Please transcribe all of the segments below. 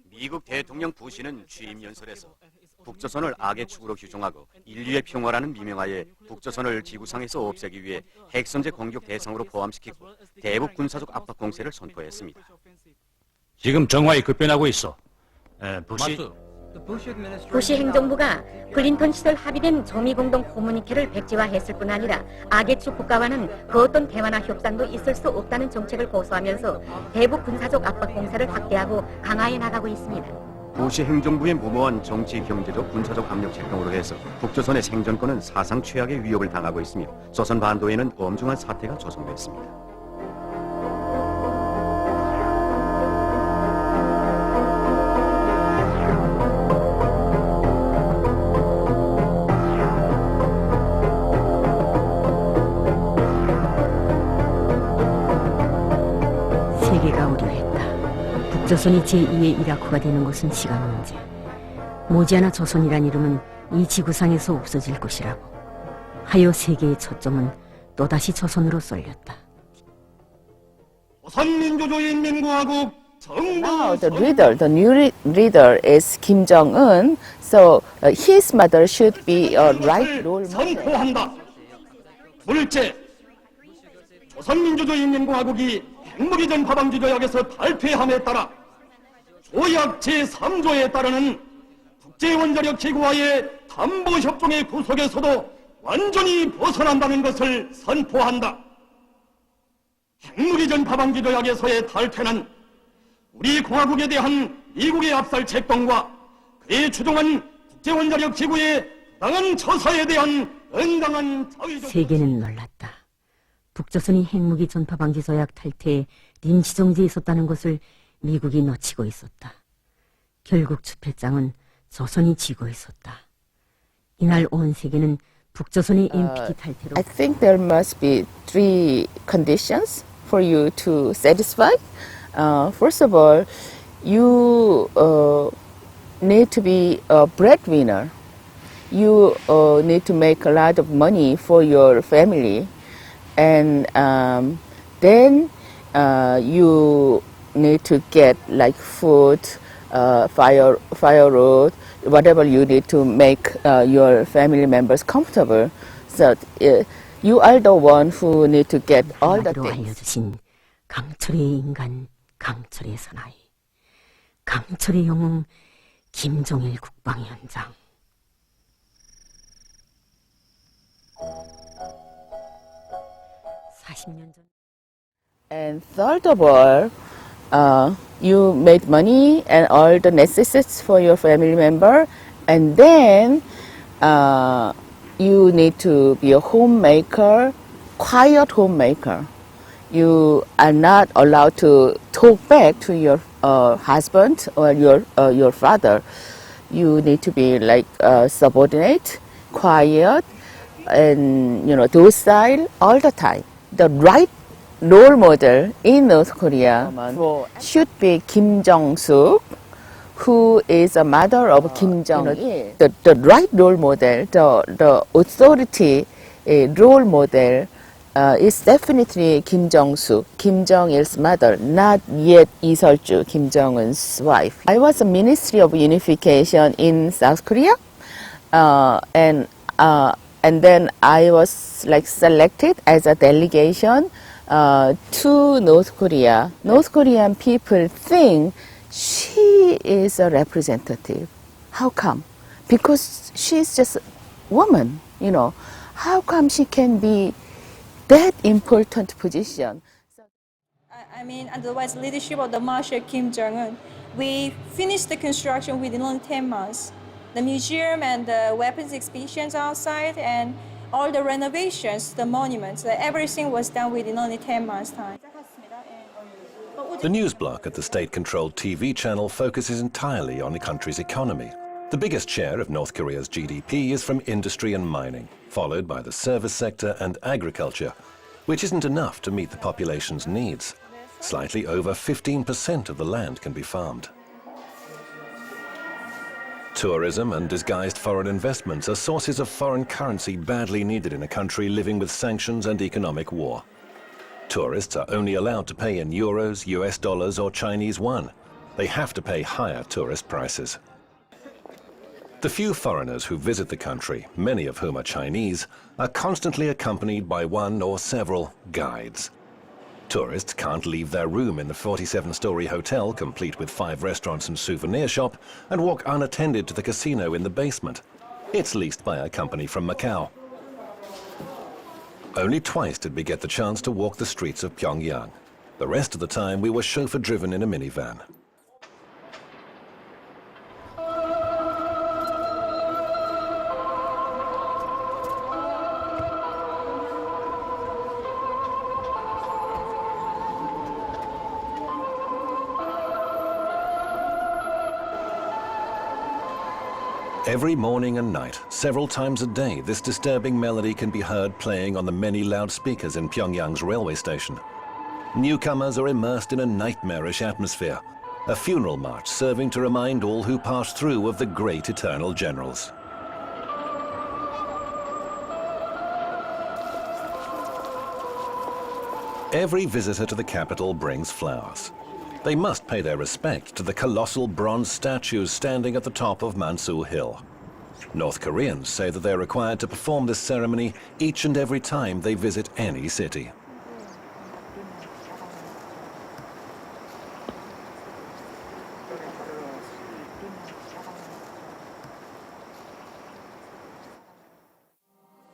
미국 대통령 부시는 취임 연설에서 북조선을 악의 축으로 규정하고 인류의 평화라는 미명하에 북조선을 지구상에서 없애기 위해 핵선제 공격 대상으로 포함시키고 대북 군사적 압박 공세를 선포했습니다. 지금 정화에 급변하고 있어. 부시 행정부가 클린턴 시절 합의된 조미공동 코뮤니케를 백지화했을 뿐 아니라 악의 축 국가와는 그 어떤 대화나 협상도 있을 수 없다는 정책을 고수하면서 대북 군사적 압박 공세를 확대하고 강화해 나가고 있습니다. 부시 행정부의 무모한 정치, 경제적, 군사적 압력 책동으로 해서 북조선의 생존권은 사상 최악의 위협을 당하고 있으며 조선 반도에는 엄중한 사태가 조성됐습니다. 세계가 우려했다. 북조선이 제2의 이라크가 되는 것은 시간 문제. 머지않아 조선이란 이름은 이 지구상에서 없어질 것이라고. 하여 세계의 초점은 또다시 조선으로 쏠렸다. 조선민주주의인민공화국 Now the new leader is Kim Jong-un, so his mother should be a right role model. 선포한다. 둘째, 조선민주주의인민공화국이 핵무기전 파방지조약에서 탈퇴함에 따라 조약 제3조에 따르는 국제원자력기구와의 담보협정의 구속에서도 완전히 벗어난다는 것을 선포한다. 핵무기전 파방지조약에서의 탈퇴는 우리 공화국에 대한 미국의 압살 책동과 그에 추종한 국제원자력기구의 부당한 처사에 대한 응당한 자의적... 세계는 놀랐다. 북조선이 핵무기 전파 방지 조약 탈퇴에臨死정지에 있었다는 것을 미국이 놓치고 있었다. 결국 주패장은 조선이 지고 있었다. 이날 온 세계는 북조선의 NPT 탈퇴로 I think there must be three conditions for you to satisfy. First of all, you need to be a breadwinner. You need to make a lot of money for your family. And then you need to get like food, firewood, whatever you need to make your family members comfortable. So you are the one who need to get all the things. 알려주신 강철의 인간, 강철의 사나이, 강철의 영웅 김종일 국방위원장. And third of all, you made money and all the necessities for your family member, and then you need to be a homemaker, quiet homemaker. You are not allowed to talk back to your husband or your father. You need to be like subordinate, quiet, and docile all the time. The right role model in North Korea should be Kim Jong-suk, who is a mother of Kim Jong-il. The right role model, the authority role model is definitely Kim Jong-suk, Kim Jong-il's mother, not yet Lee Seol-ju, Kim Jong-un's wife. I was a Ministry of Unification in South Korea, and then I was like selected as a delegation to North Korea. North Korean people think she is a representative. How come? Because she's just a woman, How come she can be that important position? I mean, under the wise leadership of the Marshal Kim Jong-un, we finished the construction within only 10 months. The museum and the weapons exhibitions outside and all the renovations, the monuments, everything was done within only 10 months' time. The news block at the state-controlled TV channel focuses entirely on the country's economy. The biggest share of North Korea's GDP is from industry and mining, followed by the service sector and agriculture, which isn't enough to meet the population's needs. Slightly over 15% of the land can be farmed. Tourism and disguised foreign investments are sources of foreign currency badly needed in a country living with sanctions and economic war. Tourists are only allowed to pay in euros, US dollars or Chinese yuan. They have to pay higher tourist prices. The few foreigners who visit the country, many of whom are Chinese, are constantly accompanied by one or several guides. Tourists can't leave their room in the 47-story hotel, complete with 5 restaurants and souvenir shop, and walk unattended to the casino in the basement. It's leased by a company from Macau. Only twice did we get the chance to walk the streets of Pyongyang. The rest of the time we were chauffeur-driven in a minivan. Every morning and night, several times a day, this disturbing melody can be heard playing on the many loudspeakers in Pyongyang's railway station. Newcomers are immersed in a nightmarish atmosphere, a funeral march serving to remind all who pass through of the great eternal generals. Every visitor to the capital brings flowers. They must pay their respect to the colossal bronze statues standing at the top of Mansu Hill. North Koreans say that they're required to perform this ceremony each and every time they visit any city.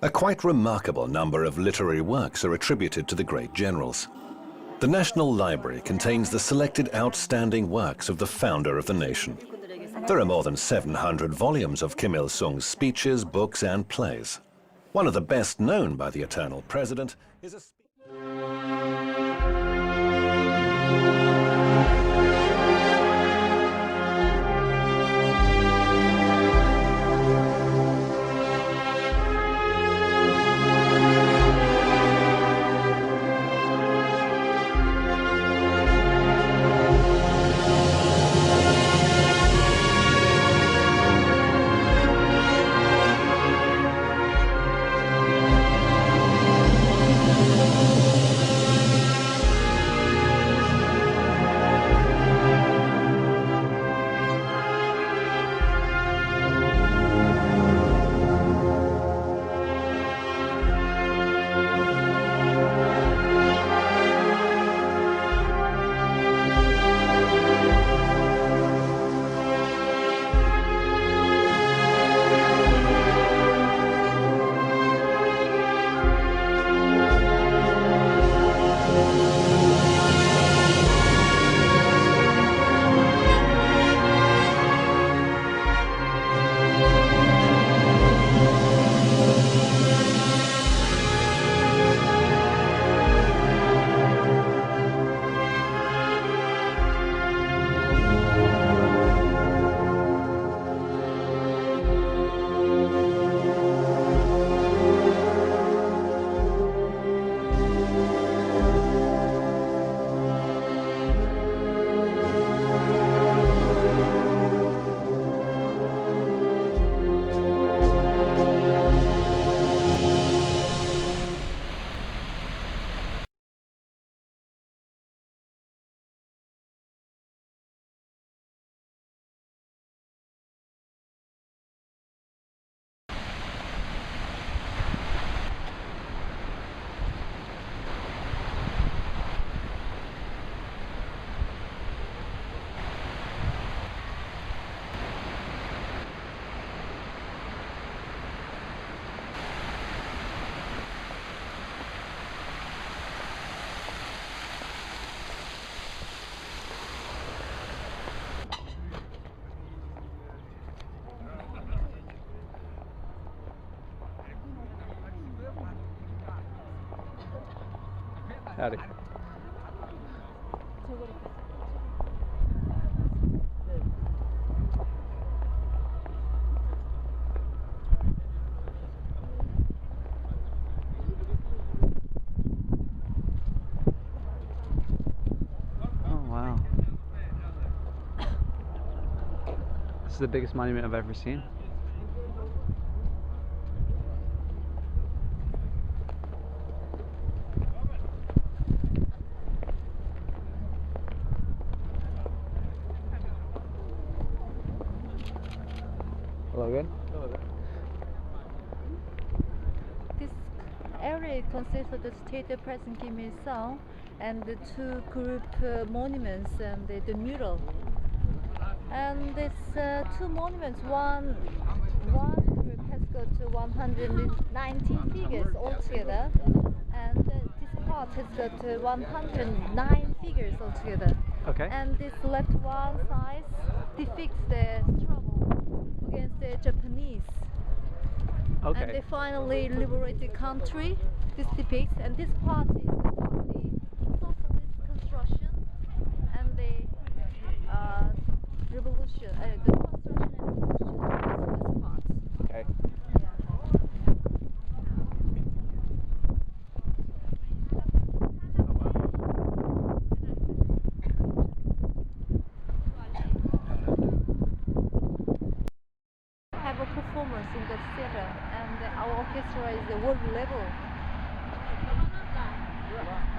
A quite remarkable number of literary works are attributed to the great generals. The National Library contains the selected outstanding works of the founder of the nation. There are more than 700 volumes of Kim Il-sung's speeches, books, and plays. One of the best known by the eternal president is a Howdy. Oh, wow. This is the biggest monument I've ever seen. it consists of the state President Kim Il-sung and the two group monuments and the mural. And these two monuments, one group has got 119 figures altogether, and this part has got 109 figures altogether. Okay. And this left one side depicts the struggle against the Japanese. And Okay. they finally liberated the country. This depicts, and this part is about the socialist construction and the revolution, the construction and revolution. This is part. Okay. Have a performance in the theater, and our orchestra is the world level.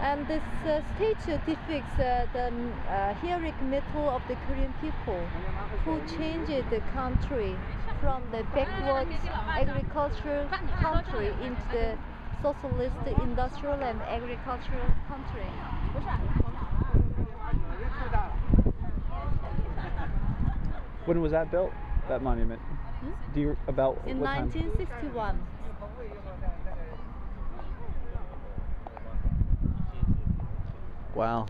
And this statue depicts the heroic mettle of the Korean people who changed the country from the backward agricultural country into the socialist industrial and agricultural country. When was that built? That monument? Do you about In what time? 1961. Wow.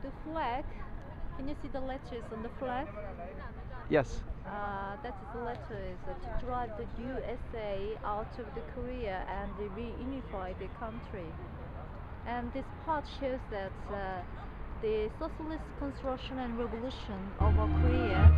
The flag, can you see the letters on the flag? Yes. That is the letter is to drive the USA out of the Korea and reunify the country. And this part shows that the socialist construction and revolution of Korea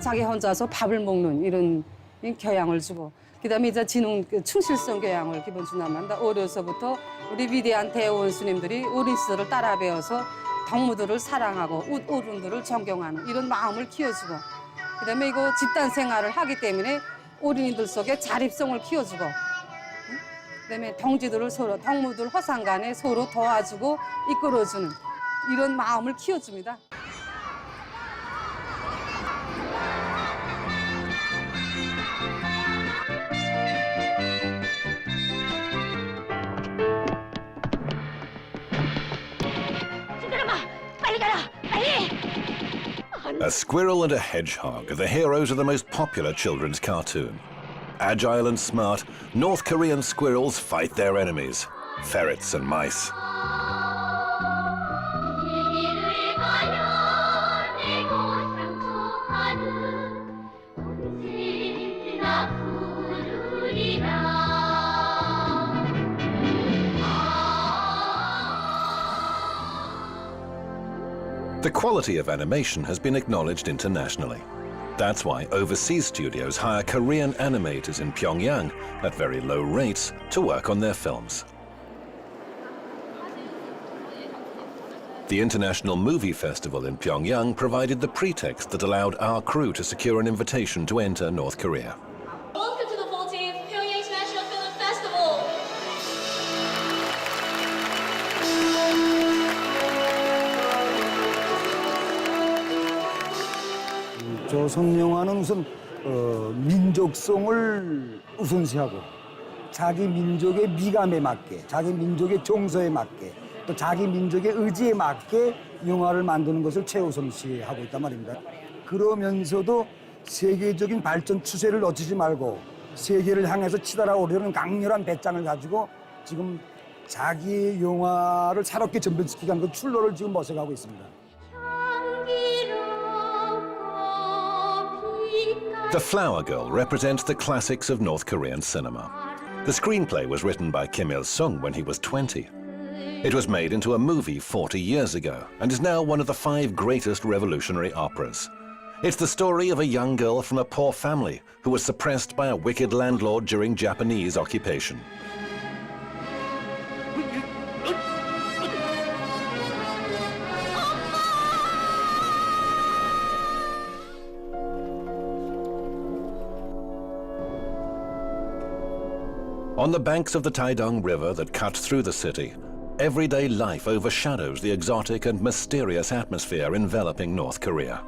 자기 혼자서 밥을 먹는 이런 교양을 주고, 그다음에 이제 지능 충실성 교양을 기본 준다면 어려서부터 우리 위대한 대원수님들이 어린 시절을 따라 배워서 덕무들을 사랑하고 어른들을 존경하는 이런 마음을 키워주고, 그다음에 이거 집단 생활을 하기 때문에 어린이들 속에 자립성을 키워주고, 그다음에 동지들을 서로 덕무들 화상간에 서로 도와주고 이끌어주는 이런 마음을 키워줍니다. A squirrel and a hedgehog are the heroes of the most popular children's cartoon. Agile and smart, North Korean squirrels fight their enemies, ferrets and mice. The quality of animation has been acknowledged internationally. That's why overseas studios hire Korean animators in Pyongyang at very low rates to work on their films. The International Movie Festival in Pyongyang provided the pretext that allowed our crew to secure an invitation to enter North Korea. Welcome to the 14th Pyongyang International Film Festival. 조선 영화는 우선 민족성을 우선시하고 자기 민족의 미감에 맞게, 자기 민족의 정서에 맞게, 또 자기 민족의 의지에 맞게 영화를 만드는 것을 최우선시하고 있단 말입니다. 그러면서도 세계적인 발전 추세를 놓치지 말고 세계를 향해서 치달아오려는 강렬한 배짱을 가지고 지금 자기 영화를 새롭게 전변시키기 위한 그 출로를 지금 모색하고 있습니다. The Flower Girl represents the classics of North Korean cinema. The screenplay was written by Kim Il-sung when he was 20. It was made into a movie 40 years ago and is now one of the 5 greatest revolutionary operas. It's the story of a young girl from a poor family who was suppressed by a wicked landlord during Japanese occupation. On the banks of the Taedong River that cuts through the city, everyday life overshadows the exotic and mysterious atmosphere enveloping North Korea.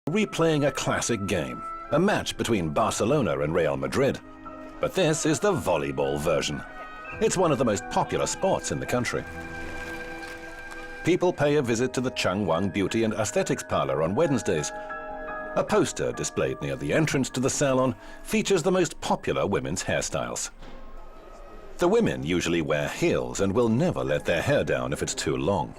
Replaying a classic game, a match between Barcelona and Real Madrid. But this is the volleyball version. It's one of the most popular sports in the country. People pay a visit to the Changwon Beauty and Aesthetics Parlor on Wednesdays. A poster displayed near the entrance to the salon features the most popular women's hairstyles. The women usually wear heels and will never let their hair down if it's too long.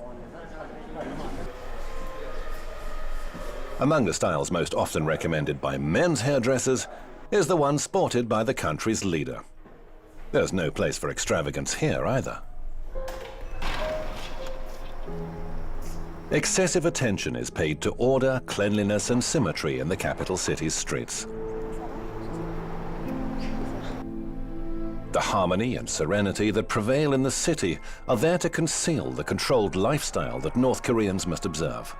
Among the styles most often recommended by men's hairdressers is the one sported by the country's leader. There's no place for extravagance here either. Excessive attention is paid to order, cleanliness and symmetry in the capital city's streets. The harmony and serenity that prevail in the city are there to conceal the controlled lifestyle that North Koreans must observe.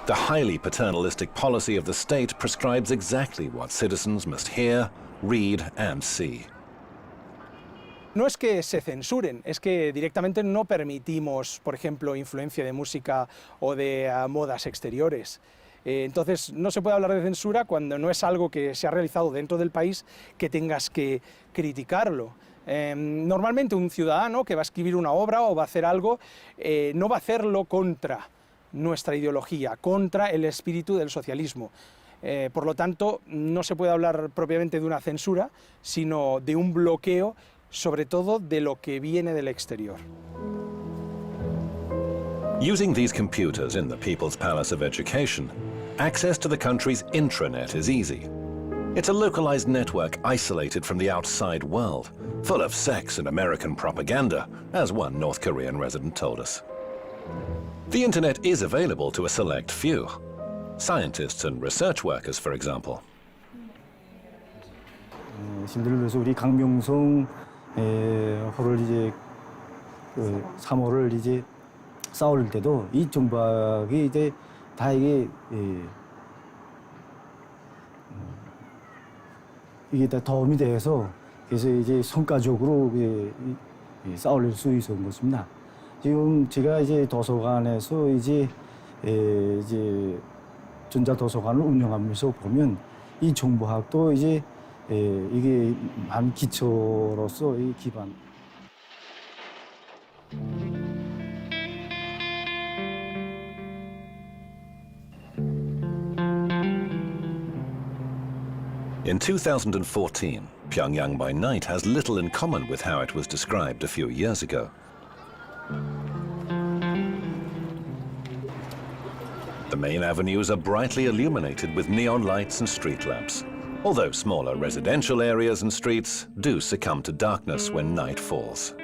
The highly paternalistic policy of the state prescribes exactly what citizens must hear, read and see. No es que se censuren, es que directamente no permitimos, por ejemplo, influencia de música o de modas exteriores. Entonces no se puede hablar de censura cuando no es algo que se ha realizado dentro del país que tengas que criticarlo. Normalmente un ciudadano que va a escribir una obra o va a hacer algo no va a hacerlo contra nuestra ideología, contra el espíritu del socialismo. Por lo tanto, no se puede hablar propiamente de una censura, sino de un bloqueo, sobre todo de lo que viene del exterior. Using these computers in the People's Palace of Education, access to the country's intranet is easy. It's a localized network isolated from the outside world, full of sex and American propaganda, as one North Korean resident told us. The internet is available to a select few. Scientists and research workers, for example. 예를 들어서 우리 강명성 호를 이제 3호를 이제 쌓을 때도 이 정박이 이제 다 이게 다 도움이 돼서 그래서 이제 성과적으로 쌓을 수 있었던 것입니다. 지금 제가 이제 도서관에서 이제 전자 도서관을 운영하면서 보면 이 정보학도 이제 이게 한 기초로서 이 기반. In 2014, Pyongyang by night has little in common with how it was described a few years ago. The main avenues are brightly illuminated with neon lights and street lamps, although smaller residential areas and streets do succumb to darkness when night falls.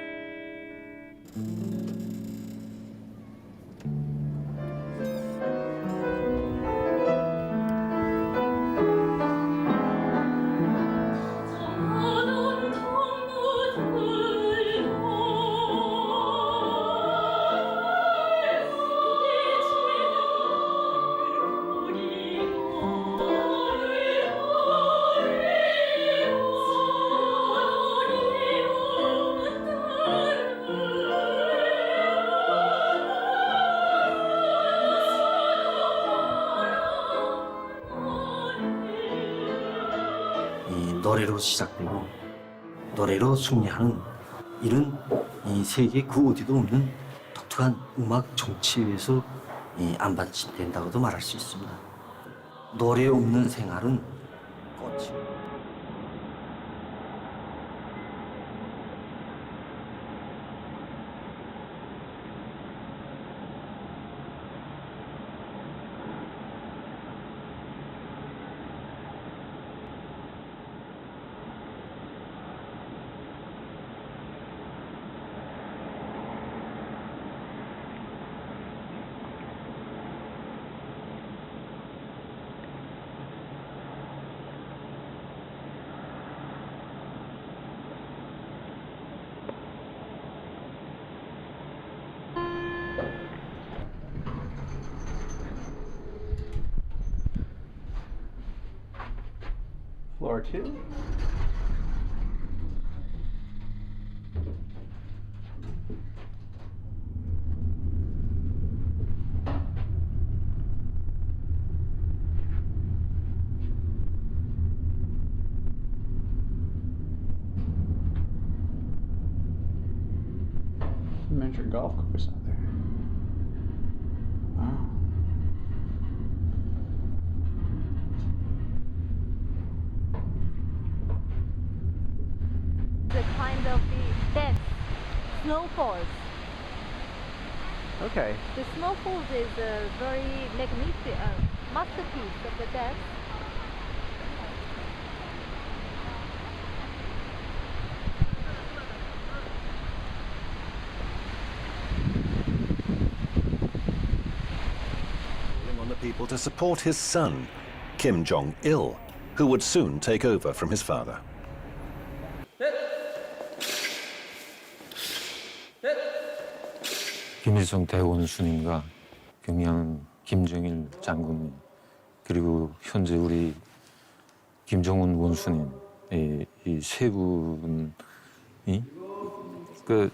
노래로 시작되고 노래로 승리하는 이런 이 세계 그 어디도 없는 독특한 음악 정치에서 안반진된다고도 말할 수 있습니다. 노래 없는 생활은 꽃이. Floor 2. Miniature golf course out there. Wow. The kind of the dance, snowfalls. Okay. The snowfalls is a very magnificent masterpiece of the dance. On the people to support his son, Kim Jong-il, who would soon take over from his father. 김일성 대원수님과 경량 김정일 장군님 그리고 현재 우리 김정은 원수님 이 세 분이 그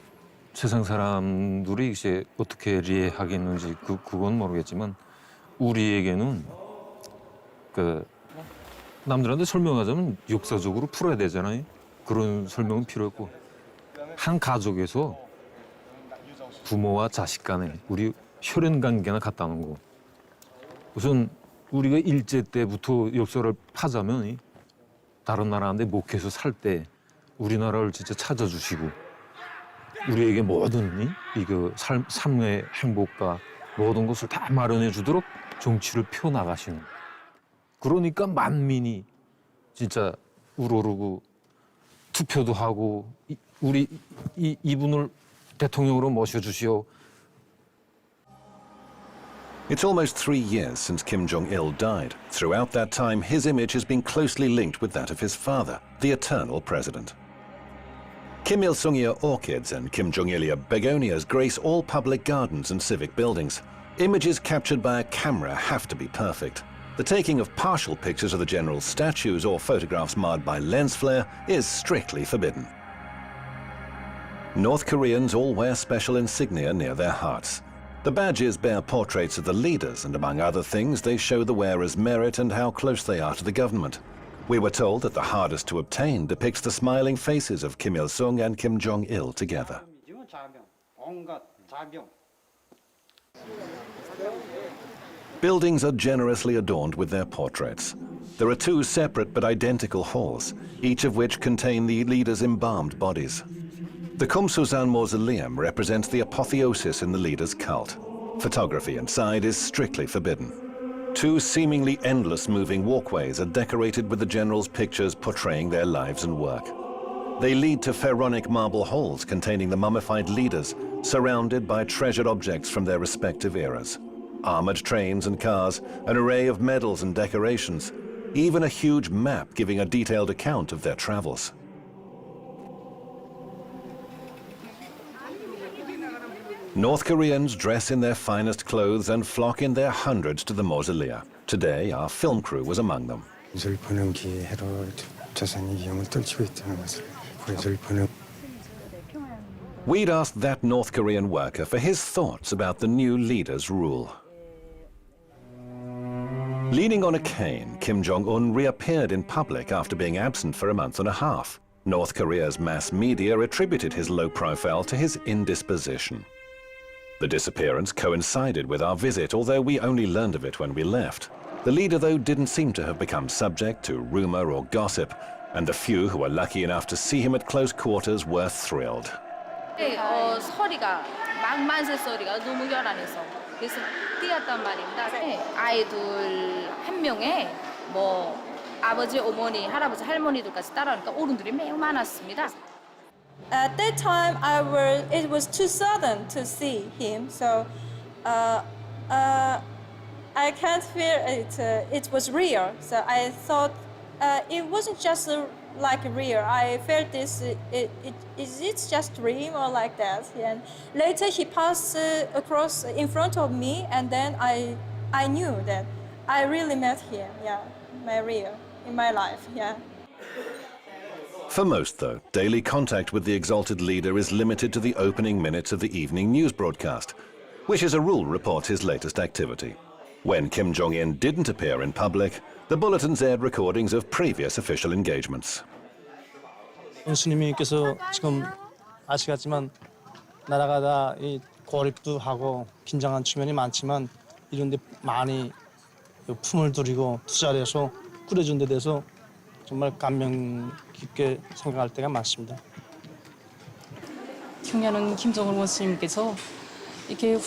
세상 사람들이 이제 어떻게 이해하겠는지 그건 모르겠지만 우리에게는 그 남들한테 설명하자면 역사적으로 풀어야 되잖아요. 그런 설명은 필요 없고 한 가족에서 부모와 자식 간에 우리 혈연 관계나 같다는 거. 우선 우리가 일제 때부터 역사를 파자면 다른 나라한테 목해서 살 때 우리나라를 진짜 찾아주시고 우리에게 모든 이거 삶의 행복과 모든 것을 다 마련해 주도록 정치를 펴 나가시는. 그러니까 만민이 진짜 우러르고 투표도 하고 우리 이분을 대통령으로 모셔주시오. It's almost 3 years since Kim Jong-il died. Throughout that time, his image has been closely linked with that of his father, the eternal president. Kim Il-sungya orchids and Kim Jong-ilia begonias grace all public gardens and civic buildings. Images captured by a camera have to be perfect. The taking of partial pictures of the general's statues or photographs marred by lens flare is strictly forbidden. North Koreans all wear special insignia near their hearts. The badges bear portraits of the leaders, and among other things, they show the wearer's merit and how close they are to the government. We were told that the hardest to obtain depicts the smiling faces of Kim Il-sung and Kim Jong-il together. Buildings are generously adorned with their portraits. There are 2 separate but identical halls, each of which contain the leaders' embalmed bodies. The Kumsusan Mausoleum represents the apotheosis in the leader's cult. Photography inside is strictly forbidden. 2 seemingly endless moving walkways are decorated with the general's pictures portraying their lives and work. They lead to pharaonic marble halls containing the mummified leaders, surrounded by treasured objects from their respective eras. Armored trains and cars, an array of medals and decorations, even a huge map giving a detailed account of their travels. North Koreans dress in their finest clothes and flock in their hundreds to the mausolea. Today, our film crew was among them. We'd asked that North Korean worker for his thoughts about the new leader's rule. Leaning on a cane, Kim Jong-un reappeared in public after being absent for a month and a half. North Korea's mass media attributed his low profile to his indisposition. The disappearance coincided with our visit, although we only learned of it when we left. The leader, though, didn't seem to have become subject to rumor or gossip, and the few who were lucky enough to see him at close quarters were thrilled. 소리가 만세 소리가 너무 요란해서 그래서 뛰었단 말입니다. 아이들 한 명에 뭐 아버지, 어머니, 할아버지, 할머니들까지 따라오니까 어른들이 매우 많았습니다. At that time, it was too sudden to see him, so I can't feel it. It was real, so I thought it wasn't just like real. I felt this. Is it just dream or like that? And later he passed across in front of me, and then I knew that I really met him. Yeah, my real in my life. Yeah. For most, though, daily contact with the exalted leader is limited to the opening minutes of the evening news broadcast, which as a rule reports his latest activity. When Kim Jong-un didn't appear in public, the bulletins aired recordings of previous official engagements. 원수님께서 지금 아시겠지만 나라가 다 고립도 하고 긴장한 측면이 많지만 이런 데 많이 품을 들이고 투자를 해서 꾸려준 데 대해서 정말 감명 깊게 생각할 때가 많습니다. 경려는 김정은 원수님께서 이렇게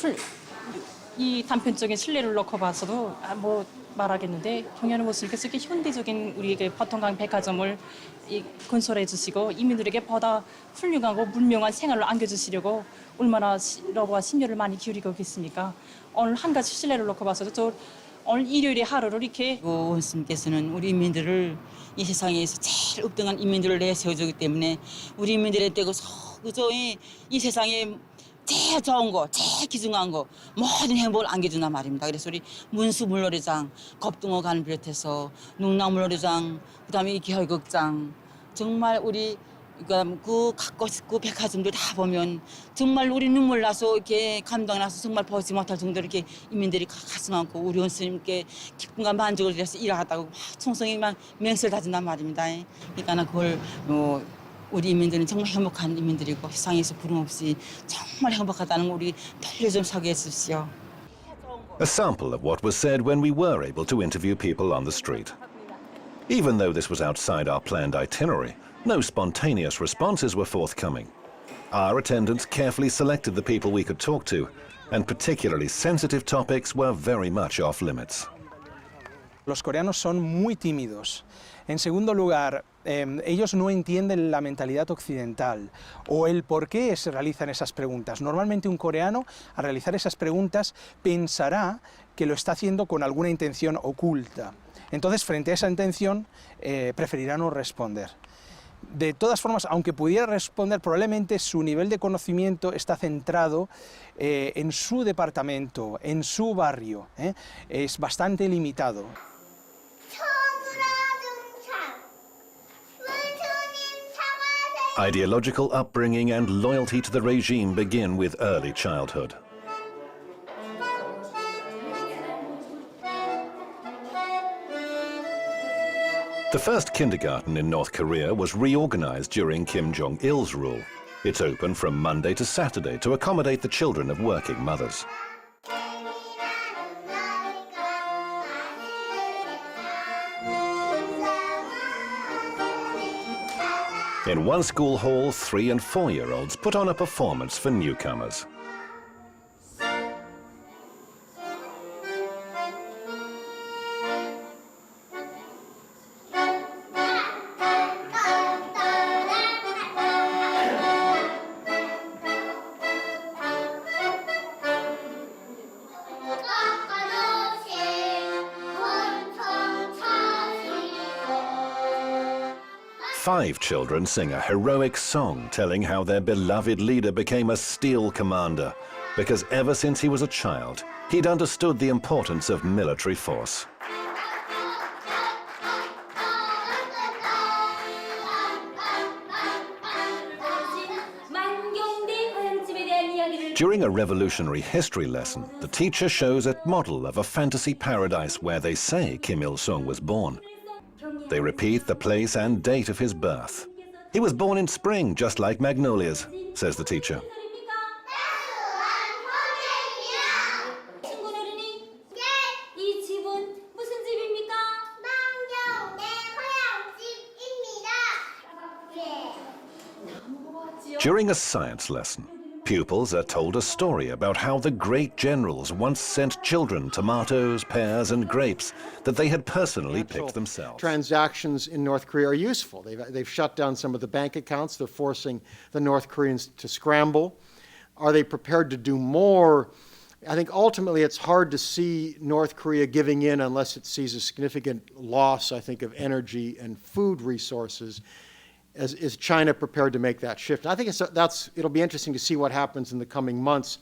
이 단편적인 신뢰를 놓고 봐서도 뭐 말하겠는데 경려는 원수님께서 이렇게 현대적인 우리에게 버튼강 백화점을 건설해 주시고 이민들에게 보다 훌륭하고 문명한 생활을 안겨주시려고 얼마나 러브와 심려를 많이 기울이고 계십니까? 오늘 한 가지 신뢰를 놓고 봐서도 또 오늘 일요일의 하루를 이렇게 원수님께서는 우리 인민들을 이 세상에서 제일 읍등한 인민들을 내세워주기 때문에 우리 인민들의 떼고 그저 이 세상에 제일 좋은 거, 제일 귀중한 거 모든 행복을 안겨준단 말입니다. 그래서 우리 문수물놀이장, 겁등어관 비롯해서 농락물놀이장, 그다음에 이 기혈극장 정말 우리 그 갖고 싶고 백화점들 다 보면 정말 우리 눈물 나서 이렇게 감동 나서 정말 보지 못할 정도로 이렇게 인민들이 가슴 않고 우리 원수님께 기쁨과 만족을 위해서 일하겠다고 충성이만 맹세를 다진단 말입니다. 그러니까 그걸 우리 인민들은 정말 행복한 인민들이고 세상에서 부름 없이 정말 행복하다는 걸 우리 빨리 좀 소개해 주십시오. A sample of what was said when we were able to interview people on the street. Even though this was outside our planned itinerary, no spontaneous responses were forthcoming. Our attendants carefully selected the people we could talk to, and particularly sensitive topics were very much off limits. Los coreanos son muy tímidos. En segundo lugar, ellos no entienden la mentalidad occidental o el por qué se realizan esas preguntas. Normalmente un coreano, al realizar esas preguntas, pensará que lo está haciendo con alguna intención oculta. Entonces, frente a esa intención, preferirá no responder. De todas formas, aunque pudiera responder, probablemente su nivel de conocimiento está centrado en su departamento, en su barrio. Es bastante limitado. Ideological upbringing and loyalty to the regime begin with early childhood. The first kindergarten in North Korea was reorganized during Kim Jong-il's rule. It's open from Monday to Saturday to accommodate the children of working mothers. In one school hall, 3- and 4-year-olds put on a performance for newcomers. Five children sing a heroic song telling how their beloved leader became a steel commander because ever since he was a child, he'd understood the importance of military force. During a revolutionary history lesson, the teacher shows a model of a fantasy paradise where they say Kim Il-sung was born. They repeat the place and date of his birth. He was born in spring, just like magnolias, says the teacher. During a science lesson, pupils are told a story about how the great generals once sent children tomatoes, pears, and grapes that they had personally picked themselves. Transactions in North Korea are useful. They've shut down some of the bank accounts. They're forcing the North Koreans to scramble. Are they prepared to do more? I think ultimately it's hard to see North Korea giving in unless it sees a significant loss, I think, of energy and food resources. Is China prepared to make that shift? I think it'll be interesting to see what happens in the coming months.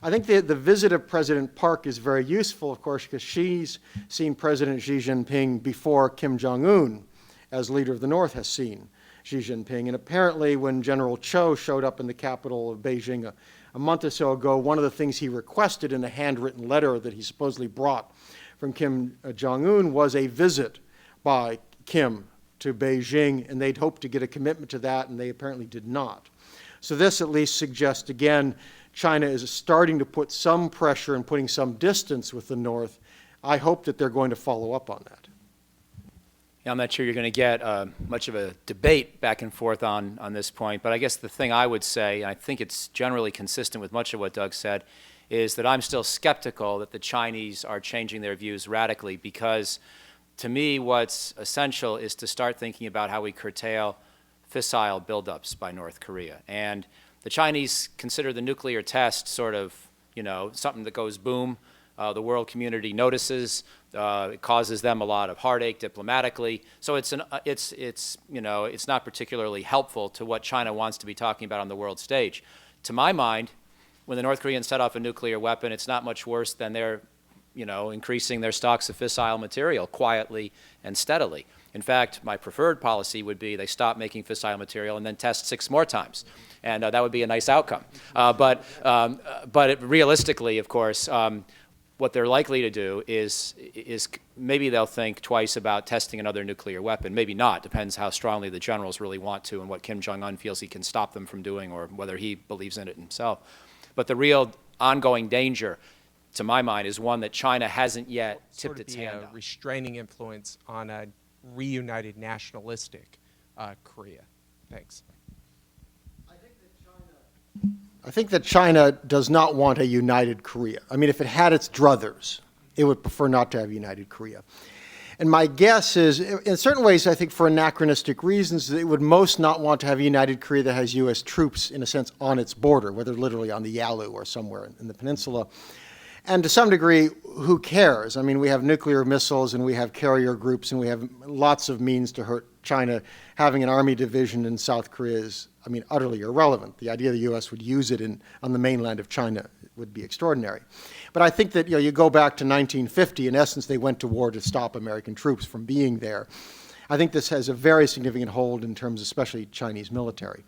I think the visit of President Park is very useful, of course, because she's seen President Xi Jinping before Kim Jong-un, as leader of the North, has seen Xi Jinping. And apparently when General Cho showed up in the capital of Beijing a month or so ago, one of the things he requested in a handwritten letter that he supposedly brought from Kim Jong-un was a visit by Kim to Beijing, and they'd hoped to get a commitment to that, and they apparently did not. So this at least suggests, again, China is starting to put some pressure and putting some distance with the North. I hope that they're going to follow up on that. Yeah, I'm not sure you're going to get much of a debate back and forth on this point, but I guess the thing I would say, and I think it's generally consistent with much of what Doug said, is that I'm still skeptical that the Chinese are changing their views radically, because to me, what's essential is to start thinking about how we curtail fissile buildups by North Korea. And the Chinese consider the nuclear test sort of, something that goes boom. The world community notices. It causes them a lot of heartache diplomatically. So it's not particularly helpful to what China wants to be talking about on the world stage. To my mind, when the North Koreans set off a nuclear weapon, it's not much worse than their increasing their stocks of fissile material quietly and steadily. In fact, my preferred policy would be they stop making fissile material and then test 6 more times. And that would be a nice outcome. But realistically, of course, what they're likely to do is maybe they'll think twice about testing another nuclear weapon. Maybe not. Depends how strongly the generals really want to and what Kim Jong-un feels he can stop them from doing, or whether he believes in it himself. But the real ongoing danger, to my mind, is one that China hasn't yet tipped its hand on. A restraining influence on a reunited nationalistic Korea. Thanks. I think that China does not want a united Korea. I mean, if it had its druthers, it would prefer not to have united Korea. And my guess is, in certain ways, I think for anachronistic reasons, that it would most not want to have a united Korea that has U.S. troops, in a sense, on its border, whether literally on the Yalu or somewhere in the peninsula. And to some degree, who cares? I mean, we have nuclear missiles and we have carrier groups and we have lots of means to hurt China. Having an army division in South Korea is, I mean, utterly irrelevant. The idea the U.S. would use it on the mainland of China would be extraordinary. But I think that, you go back to 1950, in essence, they went to war to stop American troops from being there. I think this has a very significant hold in terms, especially Chinese military.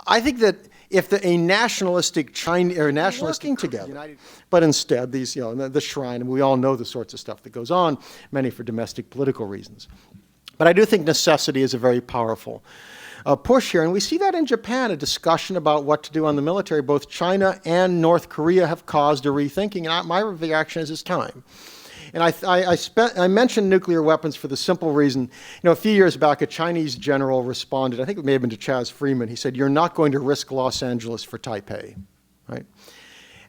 I think that if a nationalistic China or nationalistic working together, but instead these, the shrine, and we all know the sorts of stuff that goes on, many for domestic political reasons. But I do think necessity is a very powerful push here, and we see that in Japan, a discussion about what to do on the military. Both China and North Korea have caused a rethinking, and my reaction is it's time. And I mentioned nuclear weapons for the simple reason, a few years back, a Chinese general responded, I think it may have been to Chaz Freeman. He said, "You're not going to risk Los Angeles for Taipei," right?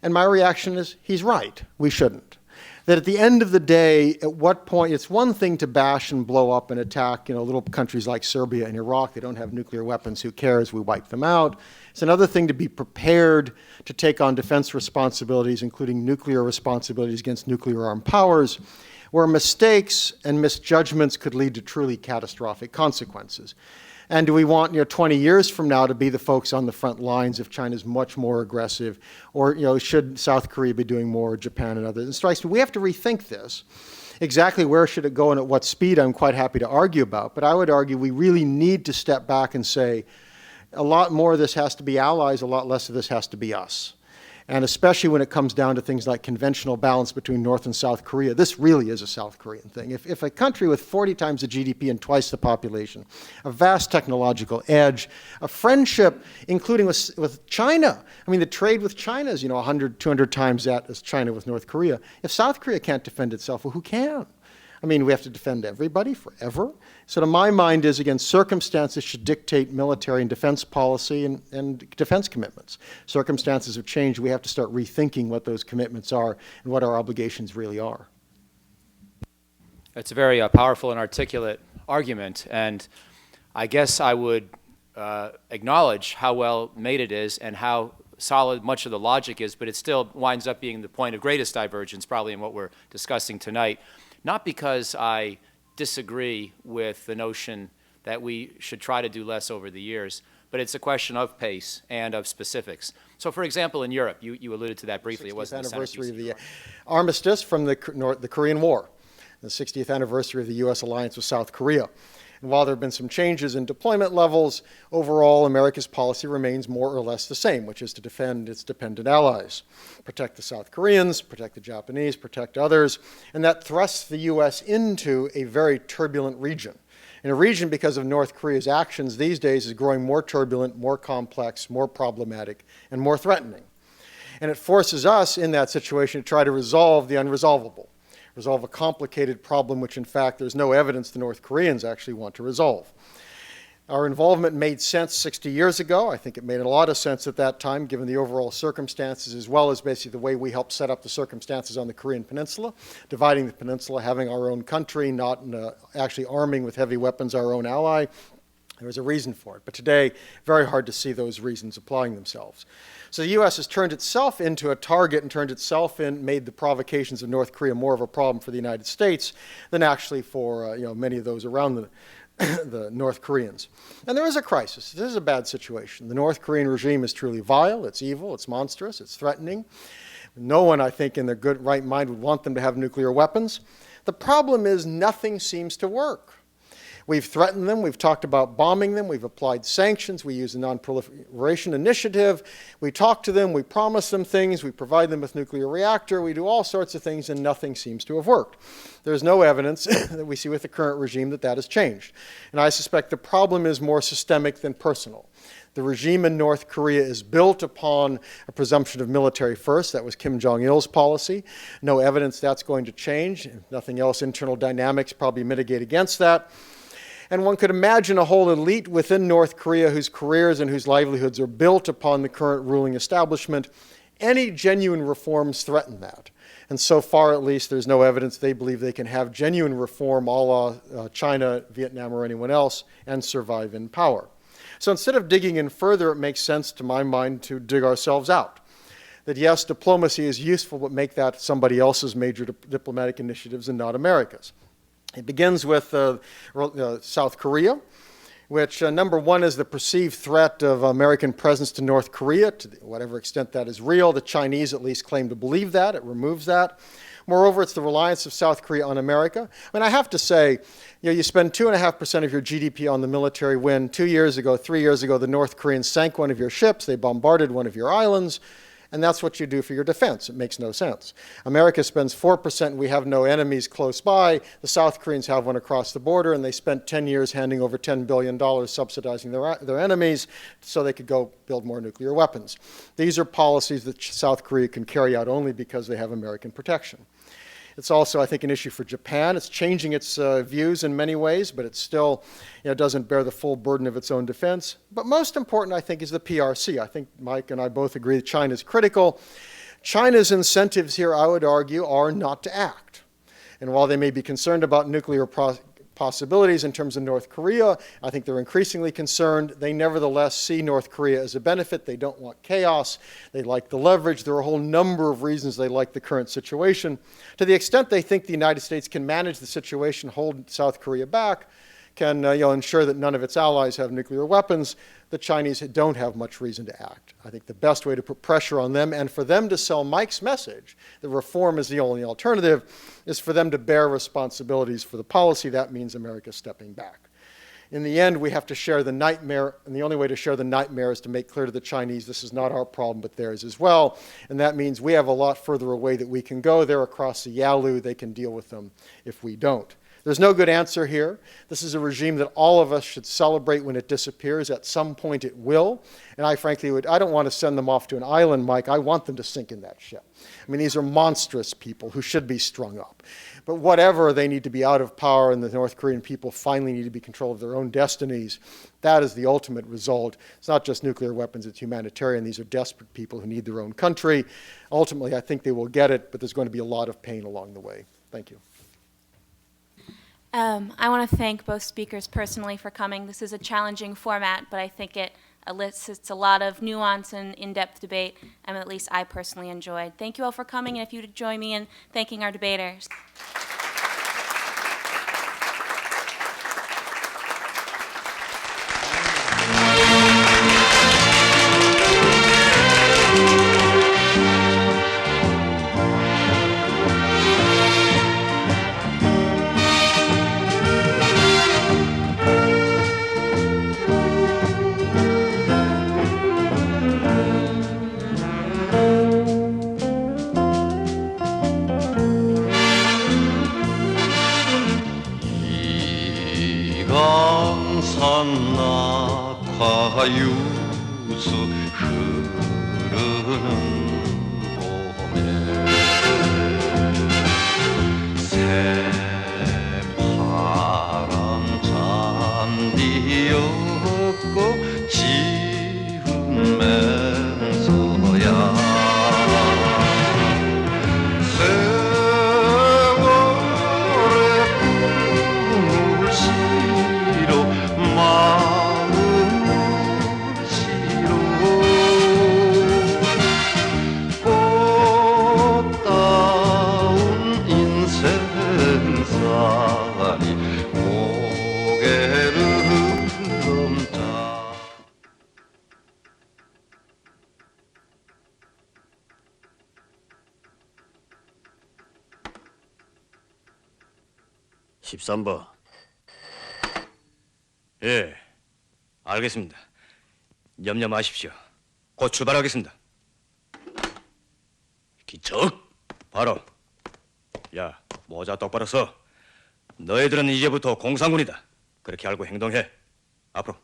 And my reaction is, he's right. We shouldn't. That at the end of the day, at what point, it's one thing to bash and blow up and attack, little countries like Serbia and Iraq. They don't have nuclear weapons. Who cares? We wipe them out. It's another thing to be prepared to take on defense responsibilities, including nuclear responsibilities against nuclear-armed powers, where mistakes and misjudgments could lead to truly catastrophic consequences. And do we want, 20 years from now to be the folks on the front lines if China's much more aggressive? Or, should South Korea be doing more, Japan and others? It strikes me, we have to rethink this. Exactly where should it go and at what speed, I'm quite happy to argue about. But I would argue we really need to step back and say, a lot more of this has to be allies, a lot less of this has to be us. And especially when it comes down to things like conventional balance between North and South Korea, this really is a South Korean thing. If a country with 40 times the GDP and twice the population, a vast technological edge, a friendship, including with China, I mean, the trade with China is, 100, 200 times that as China with North Korea. If South Korea can't defend itself, well, who can? I mean, we have to defend everybody forever. So to my mind is, again, circumstances should dictate military and defense policy and defense commitments. Circumstances have changed. We have to start rethinking what those commitments are and what our obligations really are. It's a very powerful and articulate argument, and I guess I would acknowledge how well made it is and how solid much of the logic is, but it still winds up being the point of greatest divergence probably in what we're discussing tonight. Not because I disagree with the notion that we should try to do less over the years, but it's a question of pace and of specifics. So, for example, in Europe, you alluded to that briefly. It wasn't the anniversary of the armistice from the Korean War, the 60th anniversary of the U.S. alliance with South Korea. And while there have been some changes in deployment levels, overall America's policy remains more or less the same, which is to defend its dependent allies, protect the South Koreans, protect the Japanese, protect others, and that thrusts the U.S. into a very turbulent region. In a region, because of North Korea's actions these days, is growing more turbulent, more complex, more problematic, and more threatening. And it forces us in that situation to try to resolve the unresolvable. Resolve a complicated problem which, in fact, there's no evidence the North Koreans actually want to resolve. Our involvement made sense 60 years ago. I think it made a lot of sense at that time, given the overall circumstances, as well as basically the way we helped set up the circumstances on the Korean Peninsula, dividing the peninsula, having our own country, not actually arming with heavy weapons our own ally. There was a reason for it. But today, very hard to see those reasons applying themselves. So the U.S. has turned itself into a target and made the provocations of North Korea more of a problem for the United States than actually for many of those around the North Koreans. And there is a crisis. This is a bad situation. The North Korean regime is truly vile, it's evil, it's monstrous, it's threatening. No one, I think, in their good right mind would want them to have nuclear weapons. The problem is nothing seems to work. We've threatened them. We've talked about bombing them. We've applied sanctions. We use the Non-Proliferation Initiative. We talk to them. We promise them things. We provide them with nuclear reactor. We do all sorts of things, and nothing seems to have worked. There's no evidence that we see with the current regime that has changed. And I suspect the problem is more systemic than personal. The regime in North Korea is built upon a presumption of military first. That was Kim Jong-il's policy. No evidence that's going to change. If nothing else, internal dynamics probably mitigate against that. And one could imagine a whole elite within North Korea whose careers and whose livelihoods are built upon the current ruling establishment. Any genuine reforms threaten that. And so far, at least, there's no evidence they believe they can have genuine reform a la China, Vietnam, or anyone else and survive in power. So instead of digging in further, it makes sense, to my mind, to dig ourselves out. That yes, diplomacy is useful, but make that somebody else's major diplomatic initiatives and not America's. It begins with South Korea, which number one is the perceived threat of American presence to North Korea, to whatever extent that is real. The Chinese at least claim to believe that. It removes that. Moreover, it's the reliance of South Korea on America. I mean, I have to say, you spend 2.5% of your GDP on the military when 2 years ago, 3 years ago, the North Koreans sank one of your ships, they bombarded one of your islands, and that's what you do for your defense. It makes no sense. America spends 4%, and we have no enemies close by. The South Koreans have one across the border, and they spent 10 years handing over $10 billion subsidizing their enemies so they could go build more nuclear weapons. These are policies that South Korea can carry out only because they have American protection. It's also, I think, an issue for Japan. It's changing its views in many ways, but it still doesn't bear the full burden of its own defense. But most important, I think, is the PRC. I think Mike and I both agree that China is critical. China's incentives here, I would argue, are not to act. And while they may be concerned about nuclear possibilities in terms of North Korea, I think they're increasingly concerned. They nevertheless see North Korea as a benefit. They don't want chaos. They like the leverage. There are a whole number of reasons they like the current situation. To the extent they think the United States can manage the situation, hold South Korea back, can ensure that none of its allies have nuclear weapons, the Chinese don't have much reason to act. I think the best way to put pressure on them and for them to sell Mike's message, that reform is the only alternative, is for them to bear responsibilities for the policy. That means America stepping back. In the end, we have to share the nightmare, and the only way to share the nightmare is to make clear to the Chinese this is not our problem, but theirs as well. And that means we have a lot further away that we can go. They're across the Yalu. They can deal with them if we don't. There's no good answer here. This is a regime that all of us should celebrate when it disappears. At some point it will. And I frankly I don't want to send them off to an island, Mike. I want them to sink in that ship. I mean, these are monstrous people who should be strung up. But whatever, they need to be out of power, and the North Korean people finally need to be in control of their own destinies. That is the ultimate result. It's not just nuclear weapons, it's humanitarian. These are desperate people who need their own country. Ultimately, I think they will get it, but there's going to be a lot of pain along the way. Thank you. I want to thank both speakers personally for coming. This is a challenging format, but I think it elicits a lot of nuance and in-depth debate, and at least I personally enjoyed. Thank you all for coming, and if you would join me in thanking our debaters. 유수 흐르는 봄에 새파란 잔디였고 지은 맹서야 세월의 꿈을 실어 (13번) 예, 알겠습니다. 염려 마십시오. 곧 출발하겠습니다. 기척! 바로. 야, 모자 똑바로 써. 너희들은 이제부터 공산군이다. 그렇게 알고 행동해. 앞으로.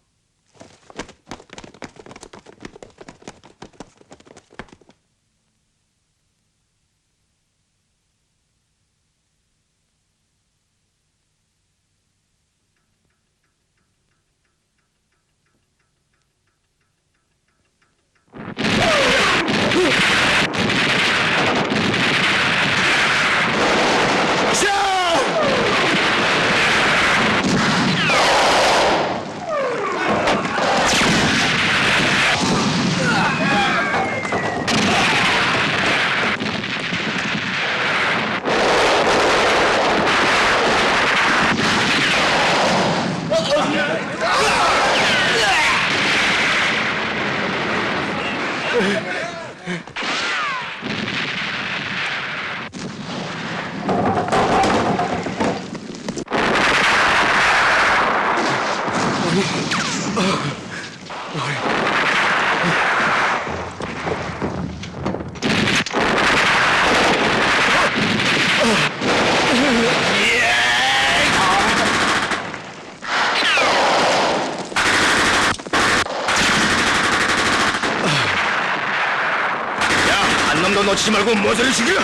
또 놓치지 말고 모자를 죽여!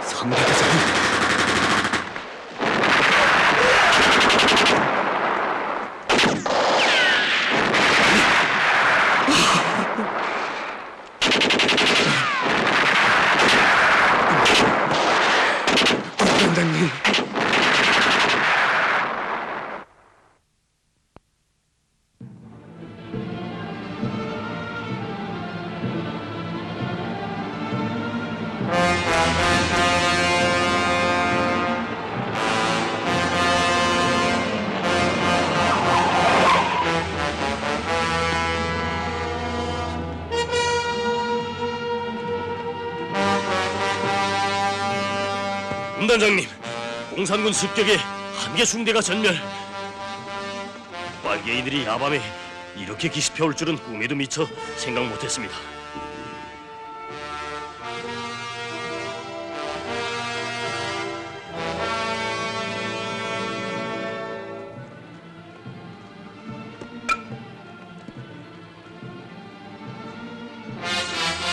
상대대장님. 군단장님. 군단장님, 공산군 습격에 한개 중대가 전멸. 빨갱이들이 야밤에 이렇게 기습해 올 줄은 꿈에도 미처 생각 못했습니다.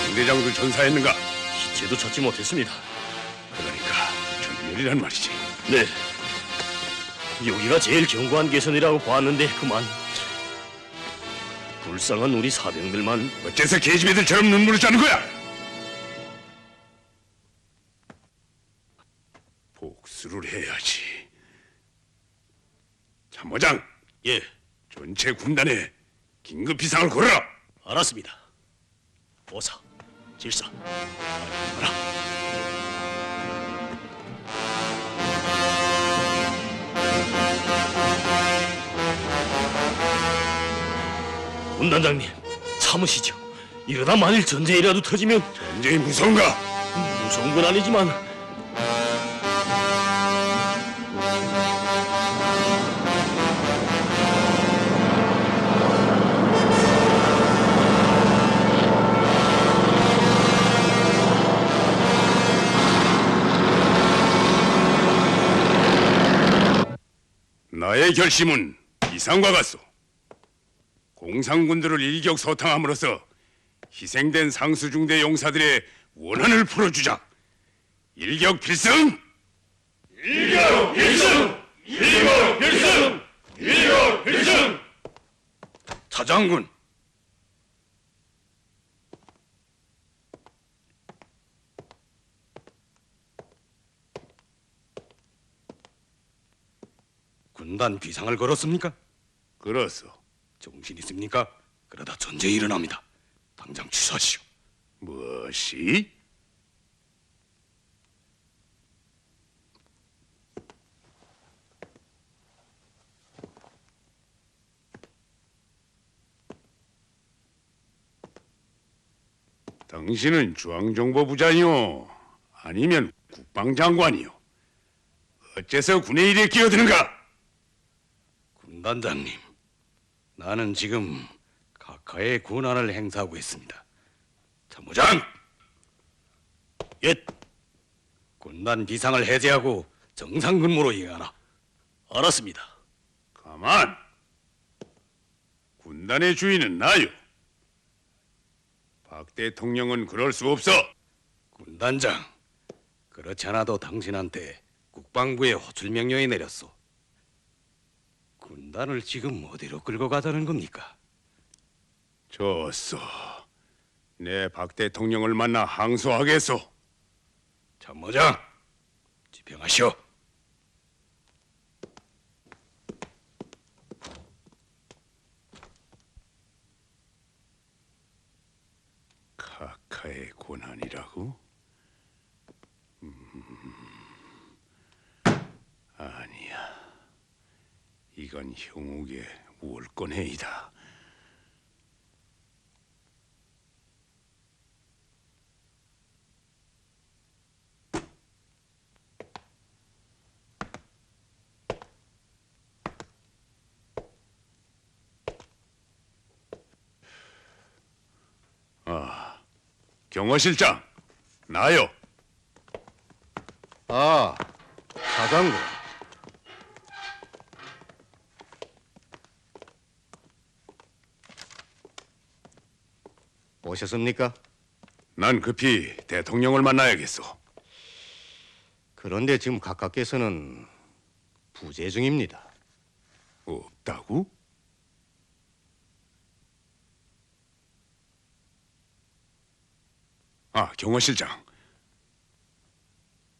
중대장도 전사했는가? 시체도 찾지 못했습니다. 그러니까 전멸이란 말이지. 네. 여기가 제일 견고한 개선이라고 봤는데 그만. 불쌍한 우리 사병들만. 어째서 계집애들처럼 눈물을 짜는 거야? 복수를 해야지. 참모장. 예. 전체 군단에 긴급 비상을 걸어라. 알았습니다. 오사, 질사. 군단장님, 참으시죠. 이러다 만일 전쟁이라도 터지면. 전쟁이 무서운가? 무서운 건 아니지만. 나의 결심은 이상과 같소. 공산군들을 일격서탕함으로써 희생된 상수중대 용사들의 원한을 풀어주자. 일격필승! 일격필승! 일격필승! 일격필승! 차장군. 군단 비상을 걸었습니까? 걸었어. 정신 있습니까? 그러다 전쟁이 일어납니다. 당장 취소하시오. 무엇이? 당신은 중앙정보부장이요? 아니면 국방장관이요? 어째서 군의 일에 끼어드는가? 군단장님, 나는 지금 각하의 권한을 행사하고 있습니다. 참모장! 예! 군단 비상을 해제하고 정상 근무로 이행하라. 알았습니다. 가만! 군단의 주인은 나요. 박 대통령은 그럴 수 없어. 군단장, 그렇지 않아도 당신한테 국방부에 호출 명령이 내렸소. 군단을 지금 어디로 끌고 가자는 겁니까? 좋소. 내 박 대통령을 만나 항소하겠소. 참모장, 집행하시오. 각하의 권한이라고? 아니야. 이건 형욱의 월권회의다. 경호실장, 나요. 사장군. 오셨습니까? 난 급히 대통령을 만나야겠소. 그런데 지금 각하께서는 부재 중입니다. 없다고? 아, 경호실장.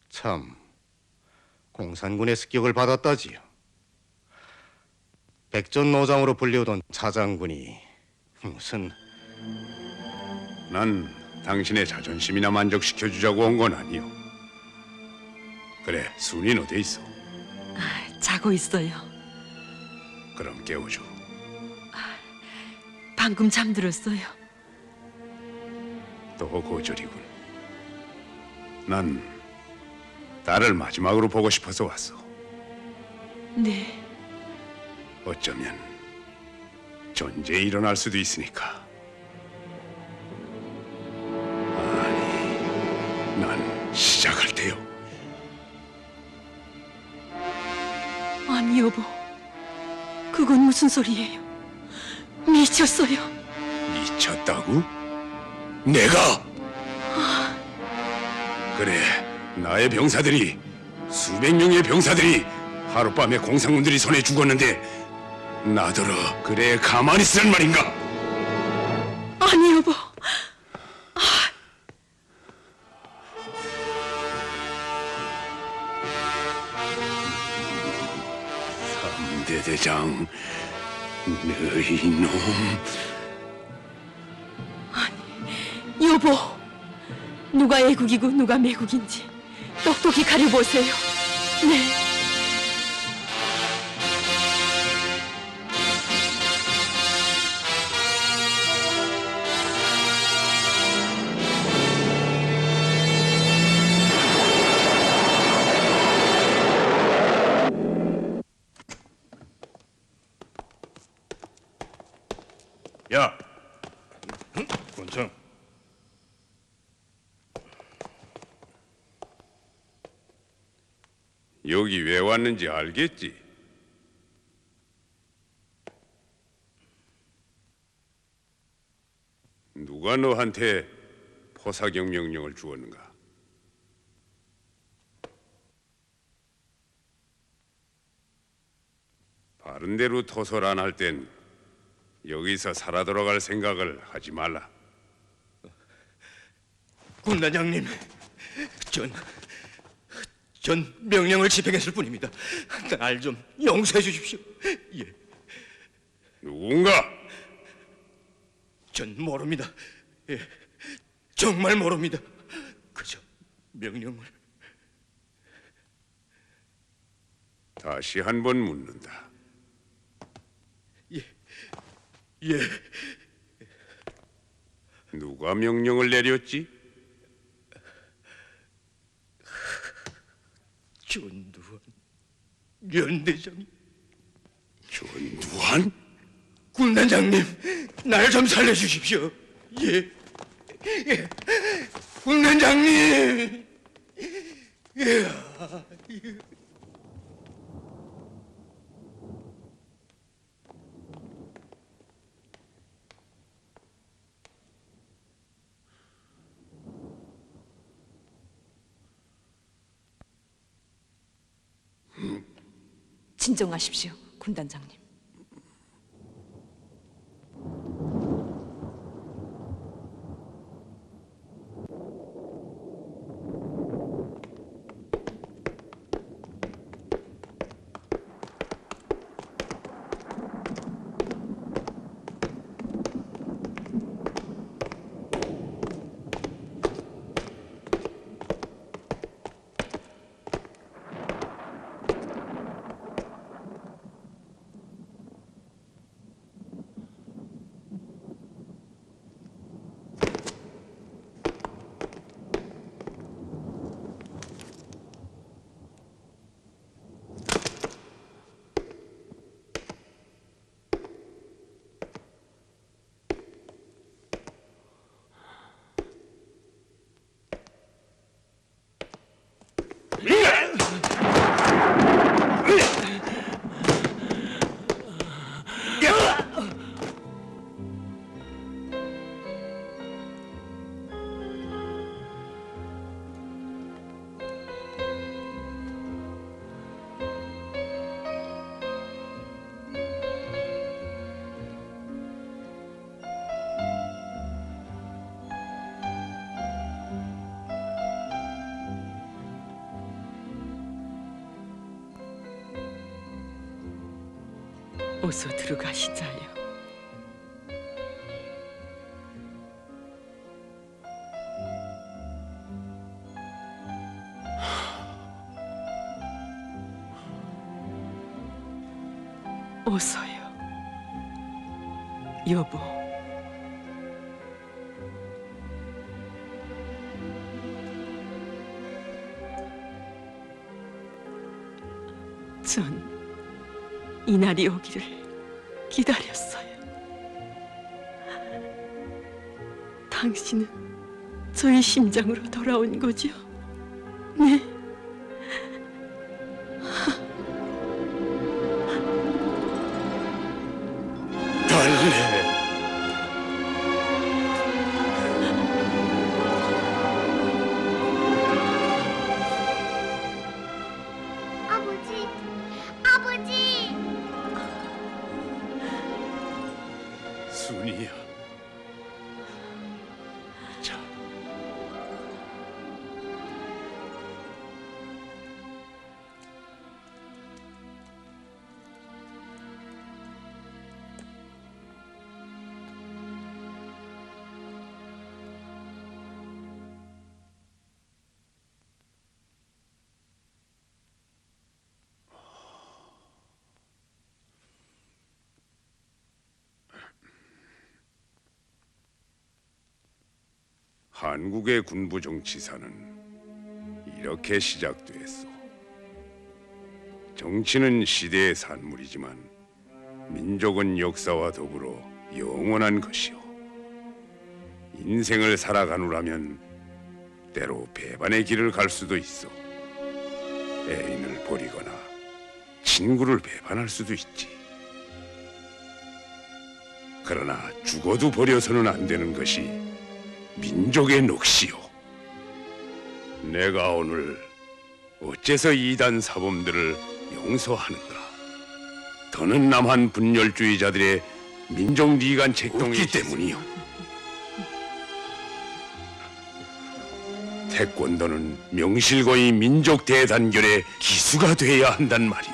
참, 공산군의 습격을 받았다지요. 백전노장으로 불리우던 차장군이 무슨... 난 당신의 자존심이나 만족시켜주자고 온 건 아니오. 그래, 순이는 어디 있어? 자고 있어요. 그럼 깨워줘. 방금 잠들었어요. 또 고졸이군. 난 딸을 마지막으로 보고 싶어서 왔어. 네. 어쩌면 전쟁이 일어날 수도 있으니까. 아니, 난 시작할 테요. 아니 여보, 그건 무슨 소리예요? 미쳤어요. 미쳤다고? 내가? 그래, 나의 병사들이, 수백 명의 병사들이 하룻밤에 공산군들이 손에 죽었는데 나더러 그래 가만히 있으란 말인가? 아니 여보. 삼대대장, 너희 놈. 여보, 누가 애국이고 누가 매국인지 똑똑히 가려보세요. 네. 야, 권총. 여기 왜 왔는지 알겠지? 누가 너한테 포사경 명령을 주었는가? 바른 대로 토설 안 할 땐 여기서 살아 돌아갈 생각을 하지 말라. 군단장님, 전 명령을 집행했을 뿐입니다. 날 좀 용서해 주십시오. 예. 누군가? 전 모릅니다. 예, 정말 모릅니다. 그저 명령을... 다시 한 번 묻는다. 예. 누가 명령을 내렸지? 전두환 연대장님. 전두환? 군단장님, 날 좀 살려주십시오. 예. 군단장님. 예. 진정하십시오, 군단장님. 어서 들어가시자요. 어서요. 여보. 전 이날이 오기를 기다렸어요. 당신은 저의 심장으로 돌아온 거죠? 네. 달래. 아버지, 아버지. 순이야. 자. 한국의 군부 정치사는 이렇게 시작됐소. 정치는 시대의 산물이지만 민족은 역사와 더불어 영원한 것이오. 인생을 살아가누라면 때로 배반의 길을 갈 수도 있어. 애인을 버리거나 친구를 배반할 수도 있지. 그러나 죽어도 버려서는 안 되는 것이 민족의 넋이요. 내가 오늘 어째서 이단 사범들을 용서하는가? 더는 남한 분열주의자들의 민족 리간 책동이 있기 때문이요. 태권도는 명실공히 민족 대단결의 기수가 돼야 한단 말이오.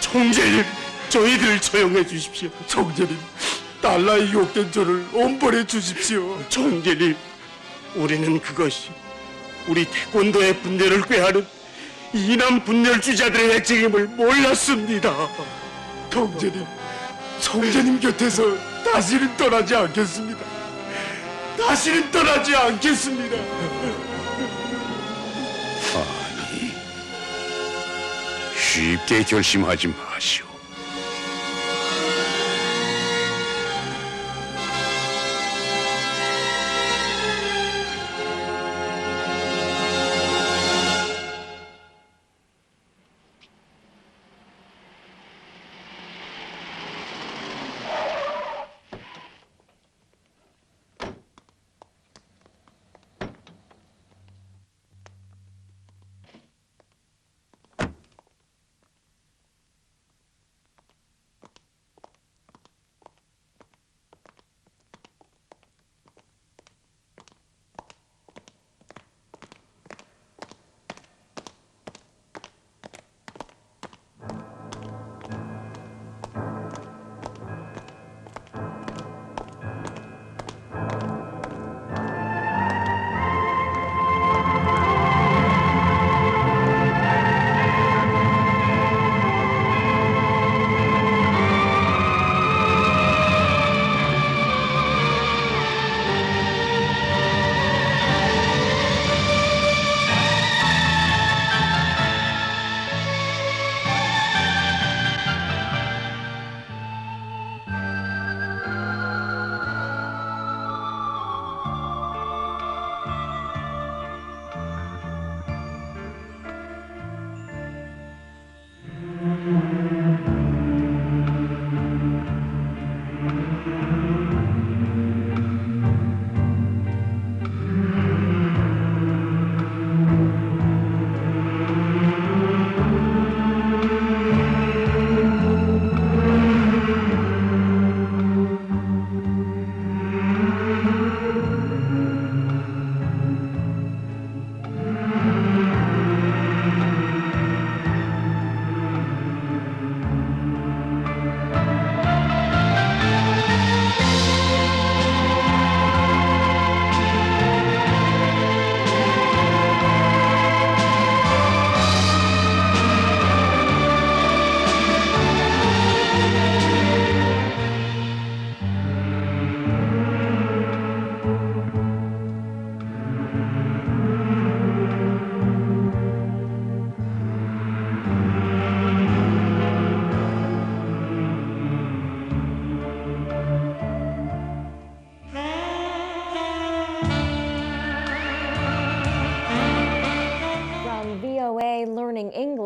총재님, 저희들을 처형해 주십시오. 총재님, 달러에 유혹된 저를 엄벌해 주십시오. 총재님, 우리는 그것이 우리 태권도의 분열을 꾀하는 이남 분열주의자들의 핵책임을 몰랐습니다. 총재님 곁에서 다시는 떠나지 않겠습니다. 아니, 쉽게 결심하지 마시오.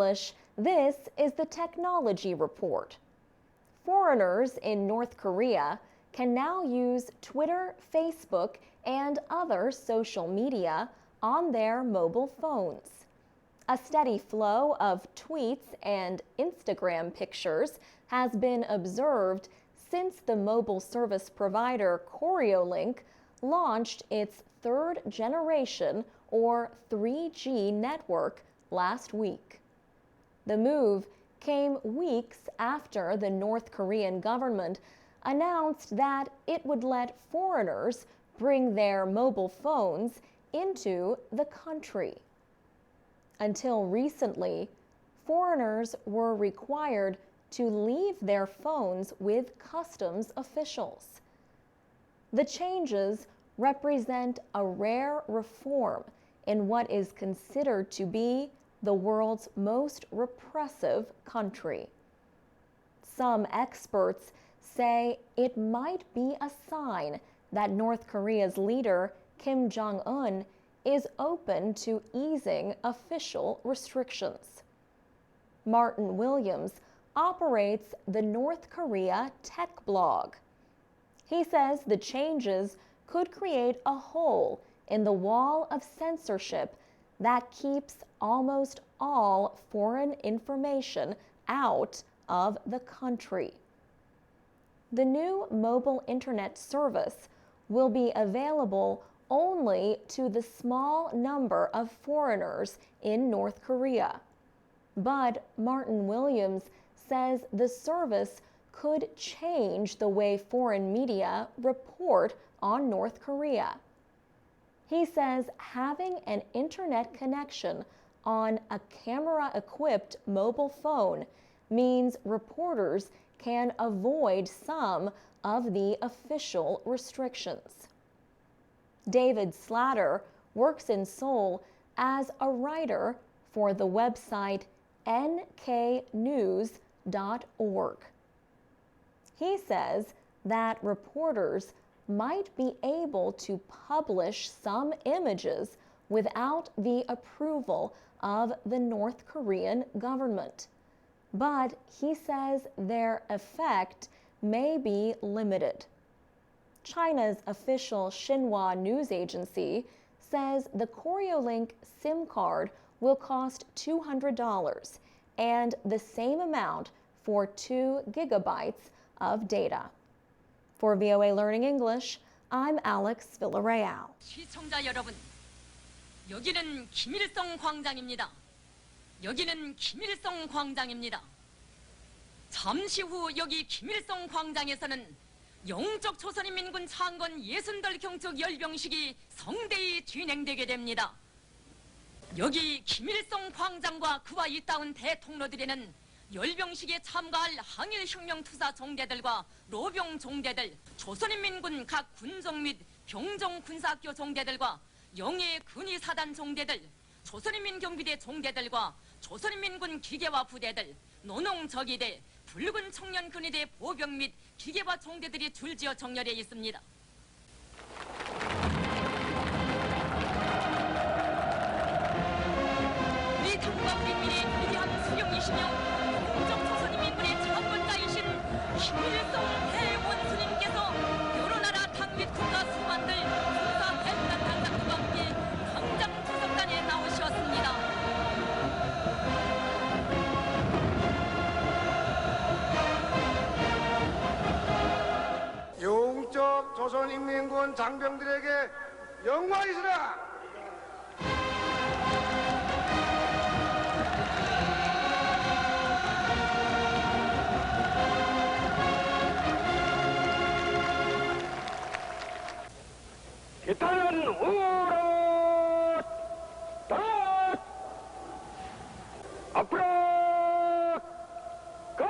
English, this is the Technology Report. Foreigners in North Korea can now use Twitter, Facebook, and other social media on their mobile phones. A steady flow of tweets and Instagram pictures has been observed since the mobile service provider Koreolink launched its third generation or 3G network last week. The move came weeks after the North Korean government announced that it would let foreigners bring their mobile phones into the country. Until recently, foreigners were required to leave their phones with customs officials. The changes represent a rare reform in what is considered to be the world's most repressive country. Some experts say it might be a sign that North Korea's leader, Kim Jong-un, is open to easing official restrictions. Martin Williams operates the North Korea tech blog. He says the changes could create a hole in the wall of censorship that keeps almost all foreign information out of the country. The new mobile internet service will be available only to the small number of foreigners in North Korea. But Martin Williams says the service could change the way foreign media report on North Korea. He says having an internet connection on a camera-equipped mobile phone means reporters can avoid some of the official restrictions. David Slatter works in Seoul as a writer for the website nknews.org. He says that reporters might be able to publish some images without the approval of the North Korean government. But he says their effect may be limited. China's official Xinhua news agency says the Koreolink SIM card will cost $200 and the same amount for 2 gigabytes of data. For VOA Learning English, I'm Alex Villarreal. 시청자 여러분, 여기는 김일성 광장입니다. 여기는 김일성 광장입니다. 잠시 후 여기 김일성 광장에서는 영적 조선인민군 창건 60돌 경축 열병식이 성대히 진행되게 됩니다. 여기 김일성 광장과 그와 이따운 대통로들에는 열병식에 참가할 항일혁명 투사 종대들과 로병 종대들, 조선인민군 각 군종 및 병종 군사학교 종대들과 영예 근위사단 종대들, 조선인민경비대 종대들과 조선인민군 기계화 부대들, 노농저기대, 붉은 청년 근위대 보병 및 기계화 종대들이 줄지어 정렬해 있습니다. 우리 당과 우리 미래의 위대한 수령이시며 영적 조선인민군의 창건자이신 김일성 대원수님께서 여러 나라 당 및 국가 수반들 군사 대문단 단장들과 함께 광장 투석단에 나오셨습니다. 영적 조선인민군 장병들에게 영광이시라. 기타는 우로 덧 앞으로 컷.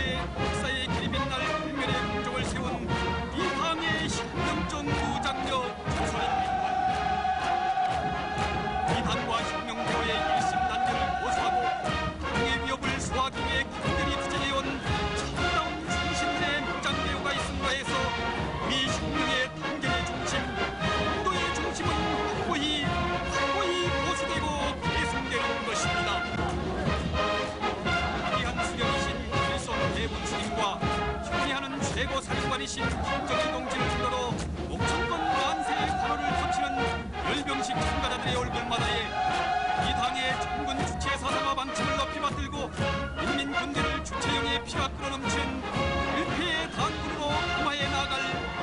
이제 역사의 길이 빛날 국면의 공적을 세운 이 당의 혁명적 무장력 전설입니다. 이 당과 혁명대오의 일심단계를 고수하고 당의 위협을 수하기 위해 국민들이 투쟁해온 참다운 충신들의 무장대오가 있음과 해서 우리 혁명의 단계의 중심, 운동의 중심은 확고히 보수되고 계승되는 것입니다. 위대한 수령이신 김일성 대본스님과 혁명하는 최고 사령관이신 김정일 동지를 필두로 목천권 만세의 환호를 터치는 열병식 참가자들의 얼굴마다에 이 당의 정군 주체 사상화 방침을 높이 받들고 인민군대를 주체형의 피가 끓어넘치는 일패의 당군으로 엄하에 나아갈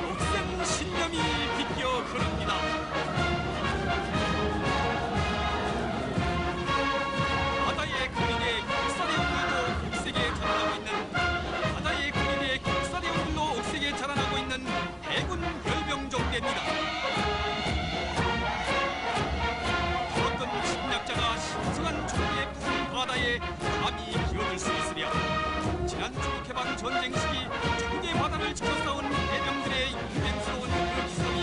녹색 신념이 비껴 흐릅니다. 바다의 그림에 격살의 얼굴도 옥색에 자라나고 있는 바다의 그림에 격살의 얼굴도 옥색에 자라나고 있는 해군 열병정대입니다. 어떤 침략자가 신성한 총기의 푸른 바다에 감히 기어들 수 있으랴. 지난 중국해방 전쟁 시기 중국의 바다를 지켜 싸운 해병들의 용맹스러운 그 기성이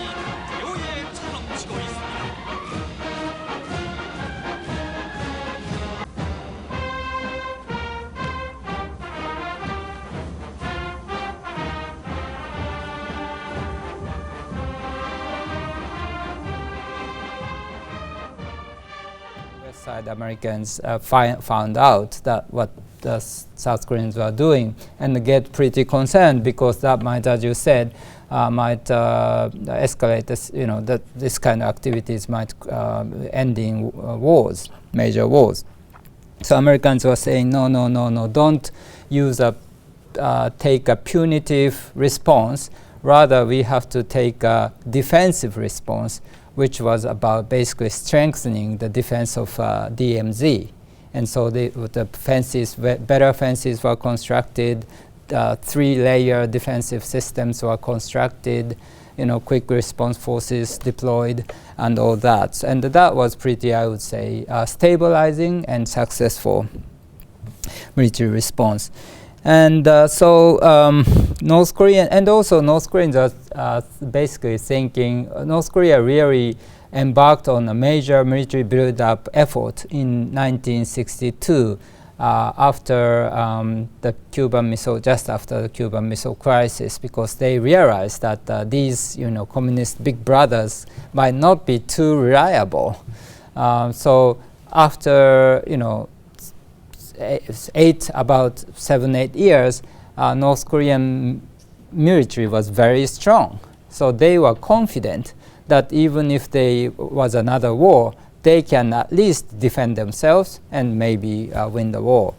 묘에 차넘치고 있습니다. West side Americans found out that what the South Koreans were doing and get pretty concerned because that might, as you said, might escalate this, that this kind of activities might end in wars, major wars. So Americans were saying, no, don't take a punitive response. Rather, we have to take a defensive response, which was about basically strengthening the defense of DMZ. And so the fences, better fences were constructed, 3-layer defensive systems were constructed, quick response forces deployed, and all that. And that was pretty, I would say, stabilizing and successful military response. And North Koreans are basically thinking North Korea really embarked on a major military build-up effort in 1962 after just after the Cuban Missile Crisis, because they realized that these communist big brothers might not be too reliable. So after about 7-8 years, North Korean military was very strong. So they were confident that even if there was another war, they can at least defend themselves and maybe win the war.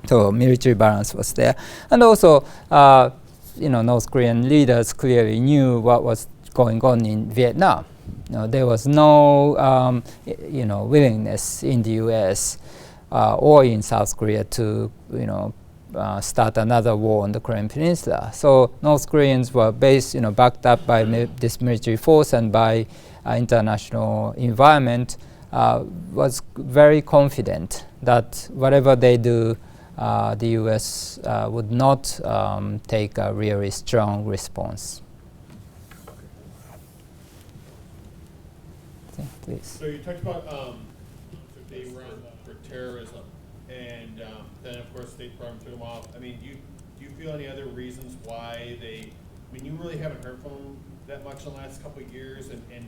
So military balance was there. And also, North Korean leaders clearly knew what was going on in Vietnam. There was no willingness in the US or in South Korea to start another war on the Korean Peninsula. So North Koreans were backed up by this military force and by international environment, was very confident that whatever they do, the US would not take a really strong response. Please. So you talked about they run for terrorism, and then of course State Department took them off. I mean, do you feel any other reasons why they? I mean, you really haven't heard from them that much in the last couple of years, and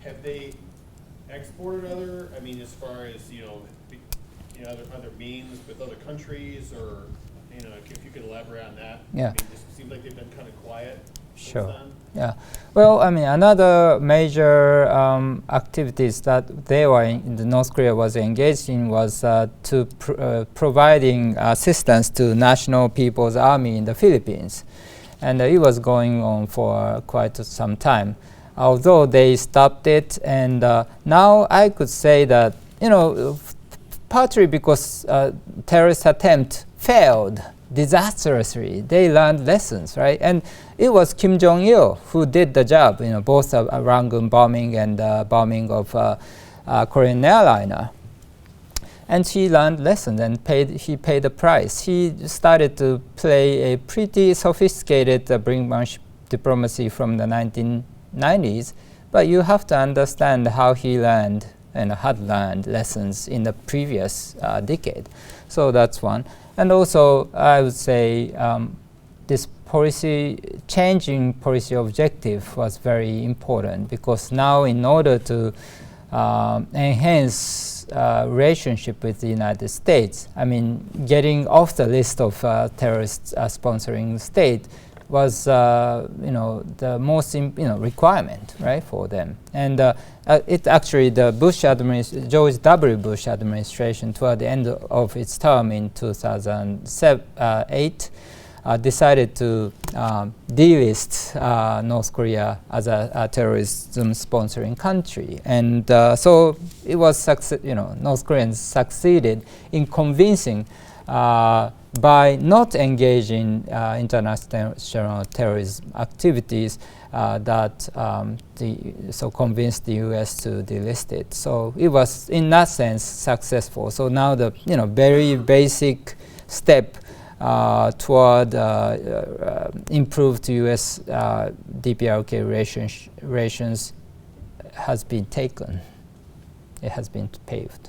have they exported other? I mean, as far as other means with other countries, or if you could elaborate on that. Yeah. I mean, it seems like they've been kind of quiet. Sure. Yeah. Well, I mean, another major activities that the North Korea was engaged in was providing assistance to National People's Army in the Philippines, and it was going on for quite some time. Although they stopped it, and now I could say that partly because terrorist attempt failed disastrously, they learned lessons, right? And it was Kim Jong-il who did the job, both Rangoon bombing and bombing of Korean airliner. And he learned lessons and he paid the price. He started to play a pretty sophisticated brinkmanship diplomacy from the 1990s, but you have to understand how he learned and had learned lessons in the previous decade. So that's one. And also, I would say this changing policy objective was very important, because now in order to enhance relationship with the United States, I mean, getting off the list of terrorist sponsoring state was, the most requirement, right, for them. And it actually, the George W. Bush administration, toward the end of its term in 2008, decided to delist North Korea as a terrorism sponsoring country, and so it was North Koreans succeeded in convincing by not engaging international terrorism activities that convinced the U.S. to delist it. So it was in that sense successful. So now the very basic step toward improved U.S. DPRK relations has been taken. It has been paved.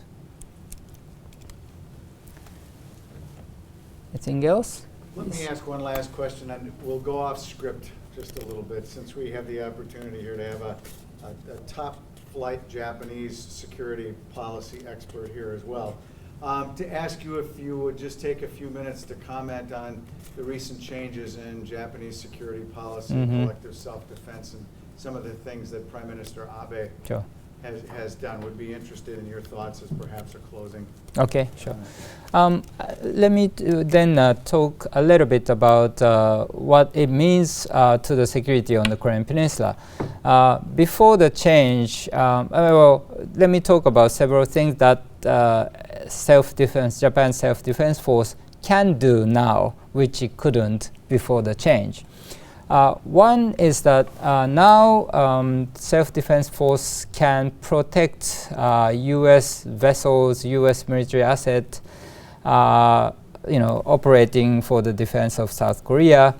Anything else? Let me ask one last question, and we'll go off script just a little bit, since we have the opportunity here to have a top flight Japanese security policy expert here as well. To ask you if you would just take a few minutes to comment on the recent changes in Japanese security policy, collective self-defense, and some of the things that Prime Minister Abe has done. Would be interested in your thoughts as perhaps a closing. Okay, sure. Let me then talk a little bit about what it means to the security on the Korean Peninsula. Before the change, well, let me talk about several things that Japan's self-defense force can do now, which it couldn't before the change. One is that now self-defense force can protect U.S. vessels, U.S. military assets, operating for the defense of South Korea,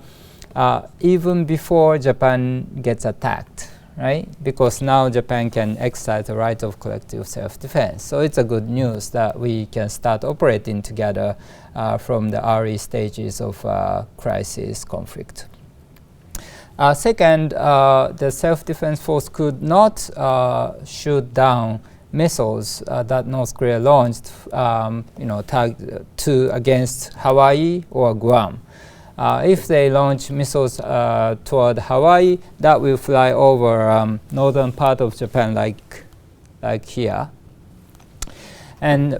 even before Japan gets attacked, right? Because now Japan can exercise the right of collective self-defense. So it's a good news that we can start operating together from the early stages of crisis conflict. Second, the self-defense force could not shoot down missiles that North Korea launched, against Hawaii or Guam. If they launch missiles toward Hawaii, that will fly over northern part of Japan, like here. And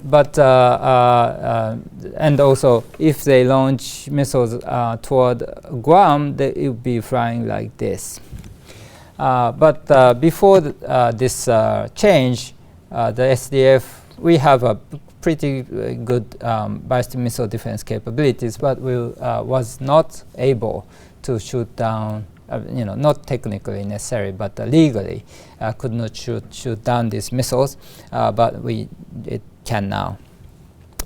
also, if they launch missiles toward Guam, it will be flying like this. But before this change, the SDF, we have a pretty good ballistic missile defense capabilities, but we was not able to shoot down. Not technically necessary, but legally could not shoot down these missiles, but it can now.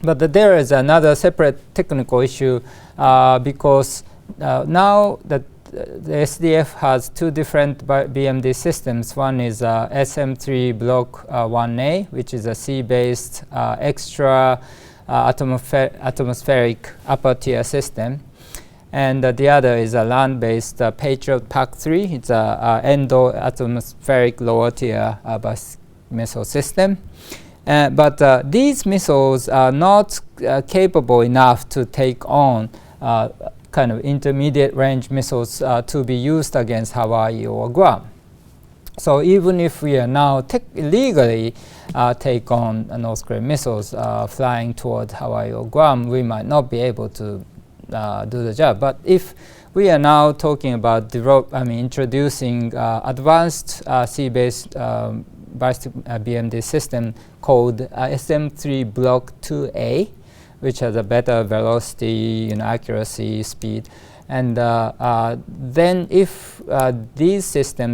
But there is another separate technical issue because now that the SDF has two different BMD systems. One is SM-3 Block 1A, which is a sea-based extra atmospheric upper tier system. And the other is a land-based Patriot PAC-3. It's a endo-atmospheric lower-tier missile system. But these missiles are not capable enough to take on kind of intermediate-range missiles to be used against Hawaii or Guam. So even if we are now legally take on North Korean missiles flying toward Hawaii or Guam, we might not be able to do the job. But if we are now talking about introducing advanced sea-based ballistic BMD system called SM-3 Block 2A, which has a better velocity, accuracy, speed, and then if this system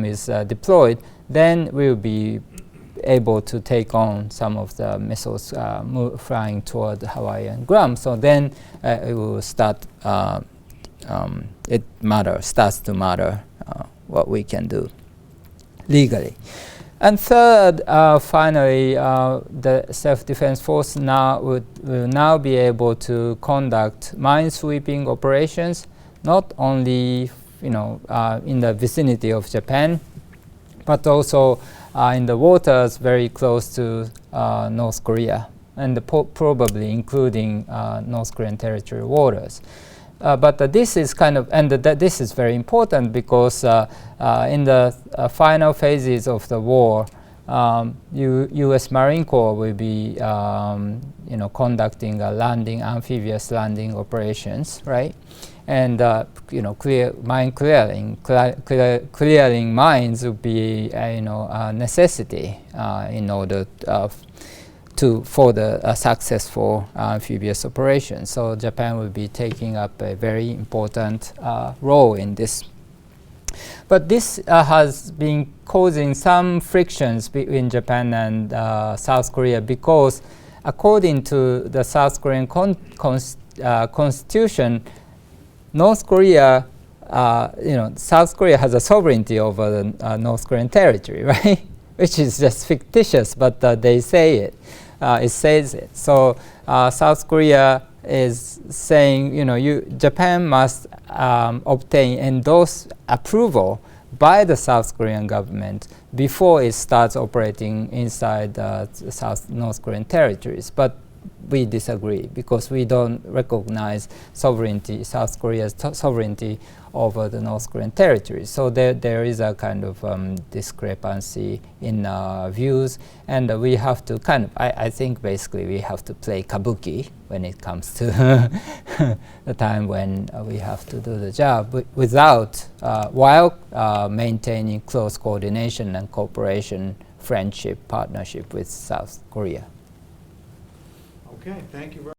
is deployed, then we'll be able to take on some of the missiles flying toward Hawaii and Guam. So then it will start. It starts to matter what we can do legally. And third, finally, the self-defense force will now be able to conduct mine-sweeping operations, not only in the vicinity of Japan, but also in the waters very close to North Korea, and probably including North Korean territorial waters. But this is this is very important because in the final phases of the war, U.S. Marine Corps will be, conducting amphibious landing operations, right? And mine clearing mines would be a necessity in order for the successful amphibious operation. So Japan will be taking up a very important role in this. But this has been causing some frictions between Japan and South Korea because, according to the South Korean constitution, North Korea, South Korea has a sovereignty over the North Korean territory, right? Which is just fictitious, but they say it. It says it. So South Korea is saying, Japan must endorse approval by the South Korean government before it starts operating inside North Korean territories. But we disagree because we don't recognize South Korea's sovereignty over the North Korean territories. So there is a kind of discrepancy in views, and we have to I think basically we have to play kabuki when it comes to the time when we have to do the job while maintaining close coordination and cooperation, friendship, partnership with South Korea. Okay, thank you very much.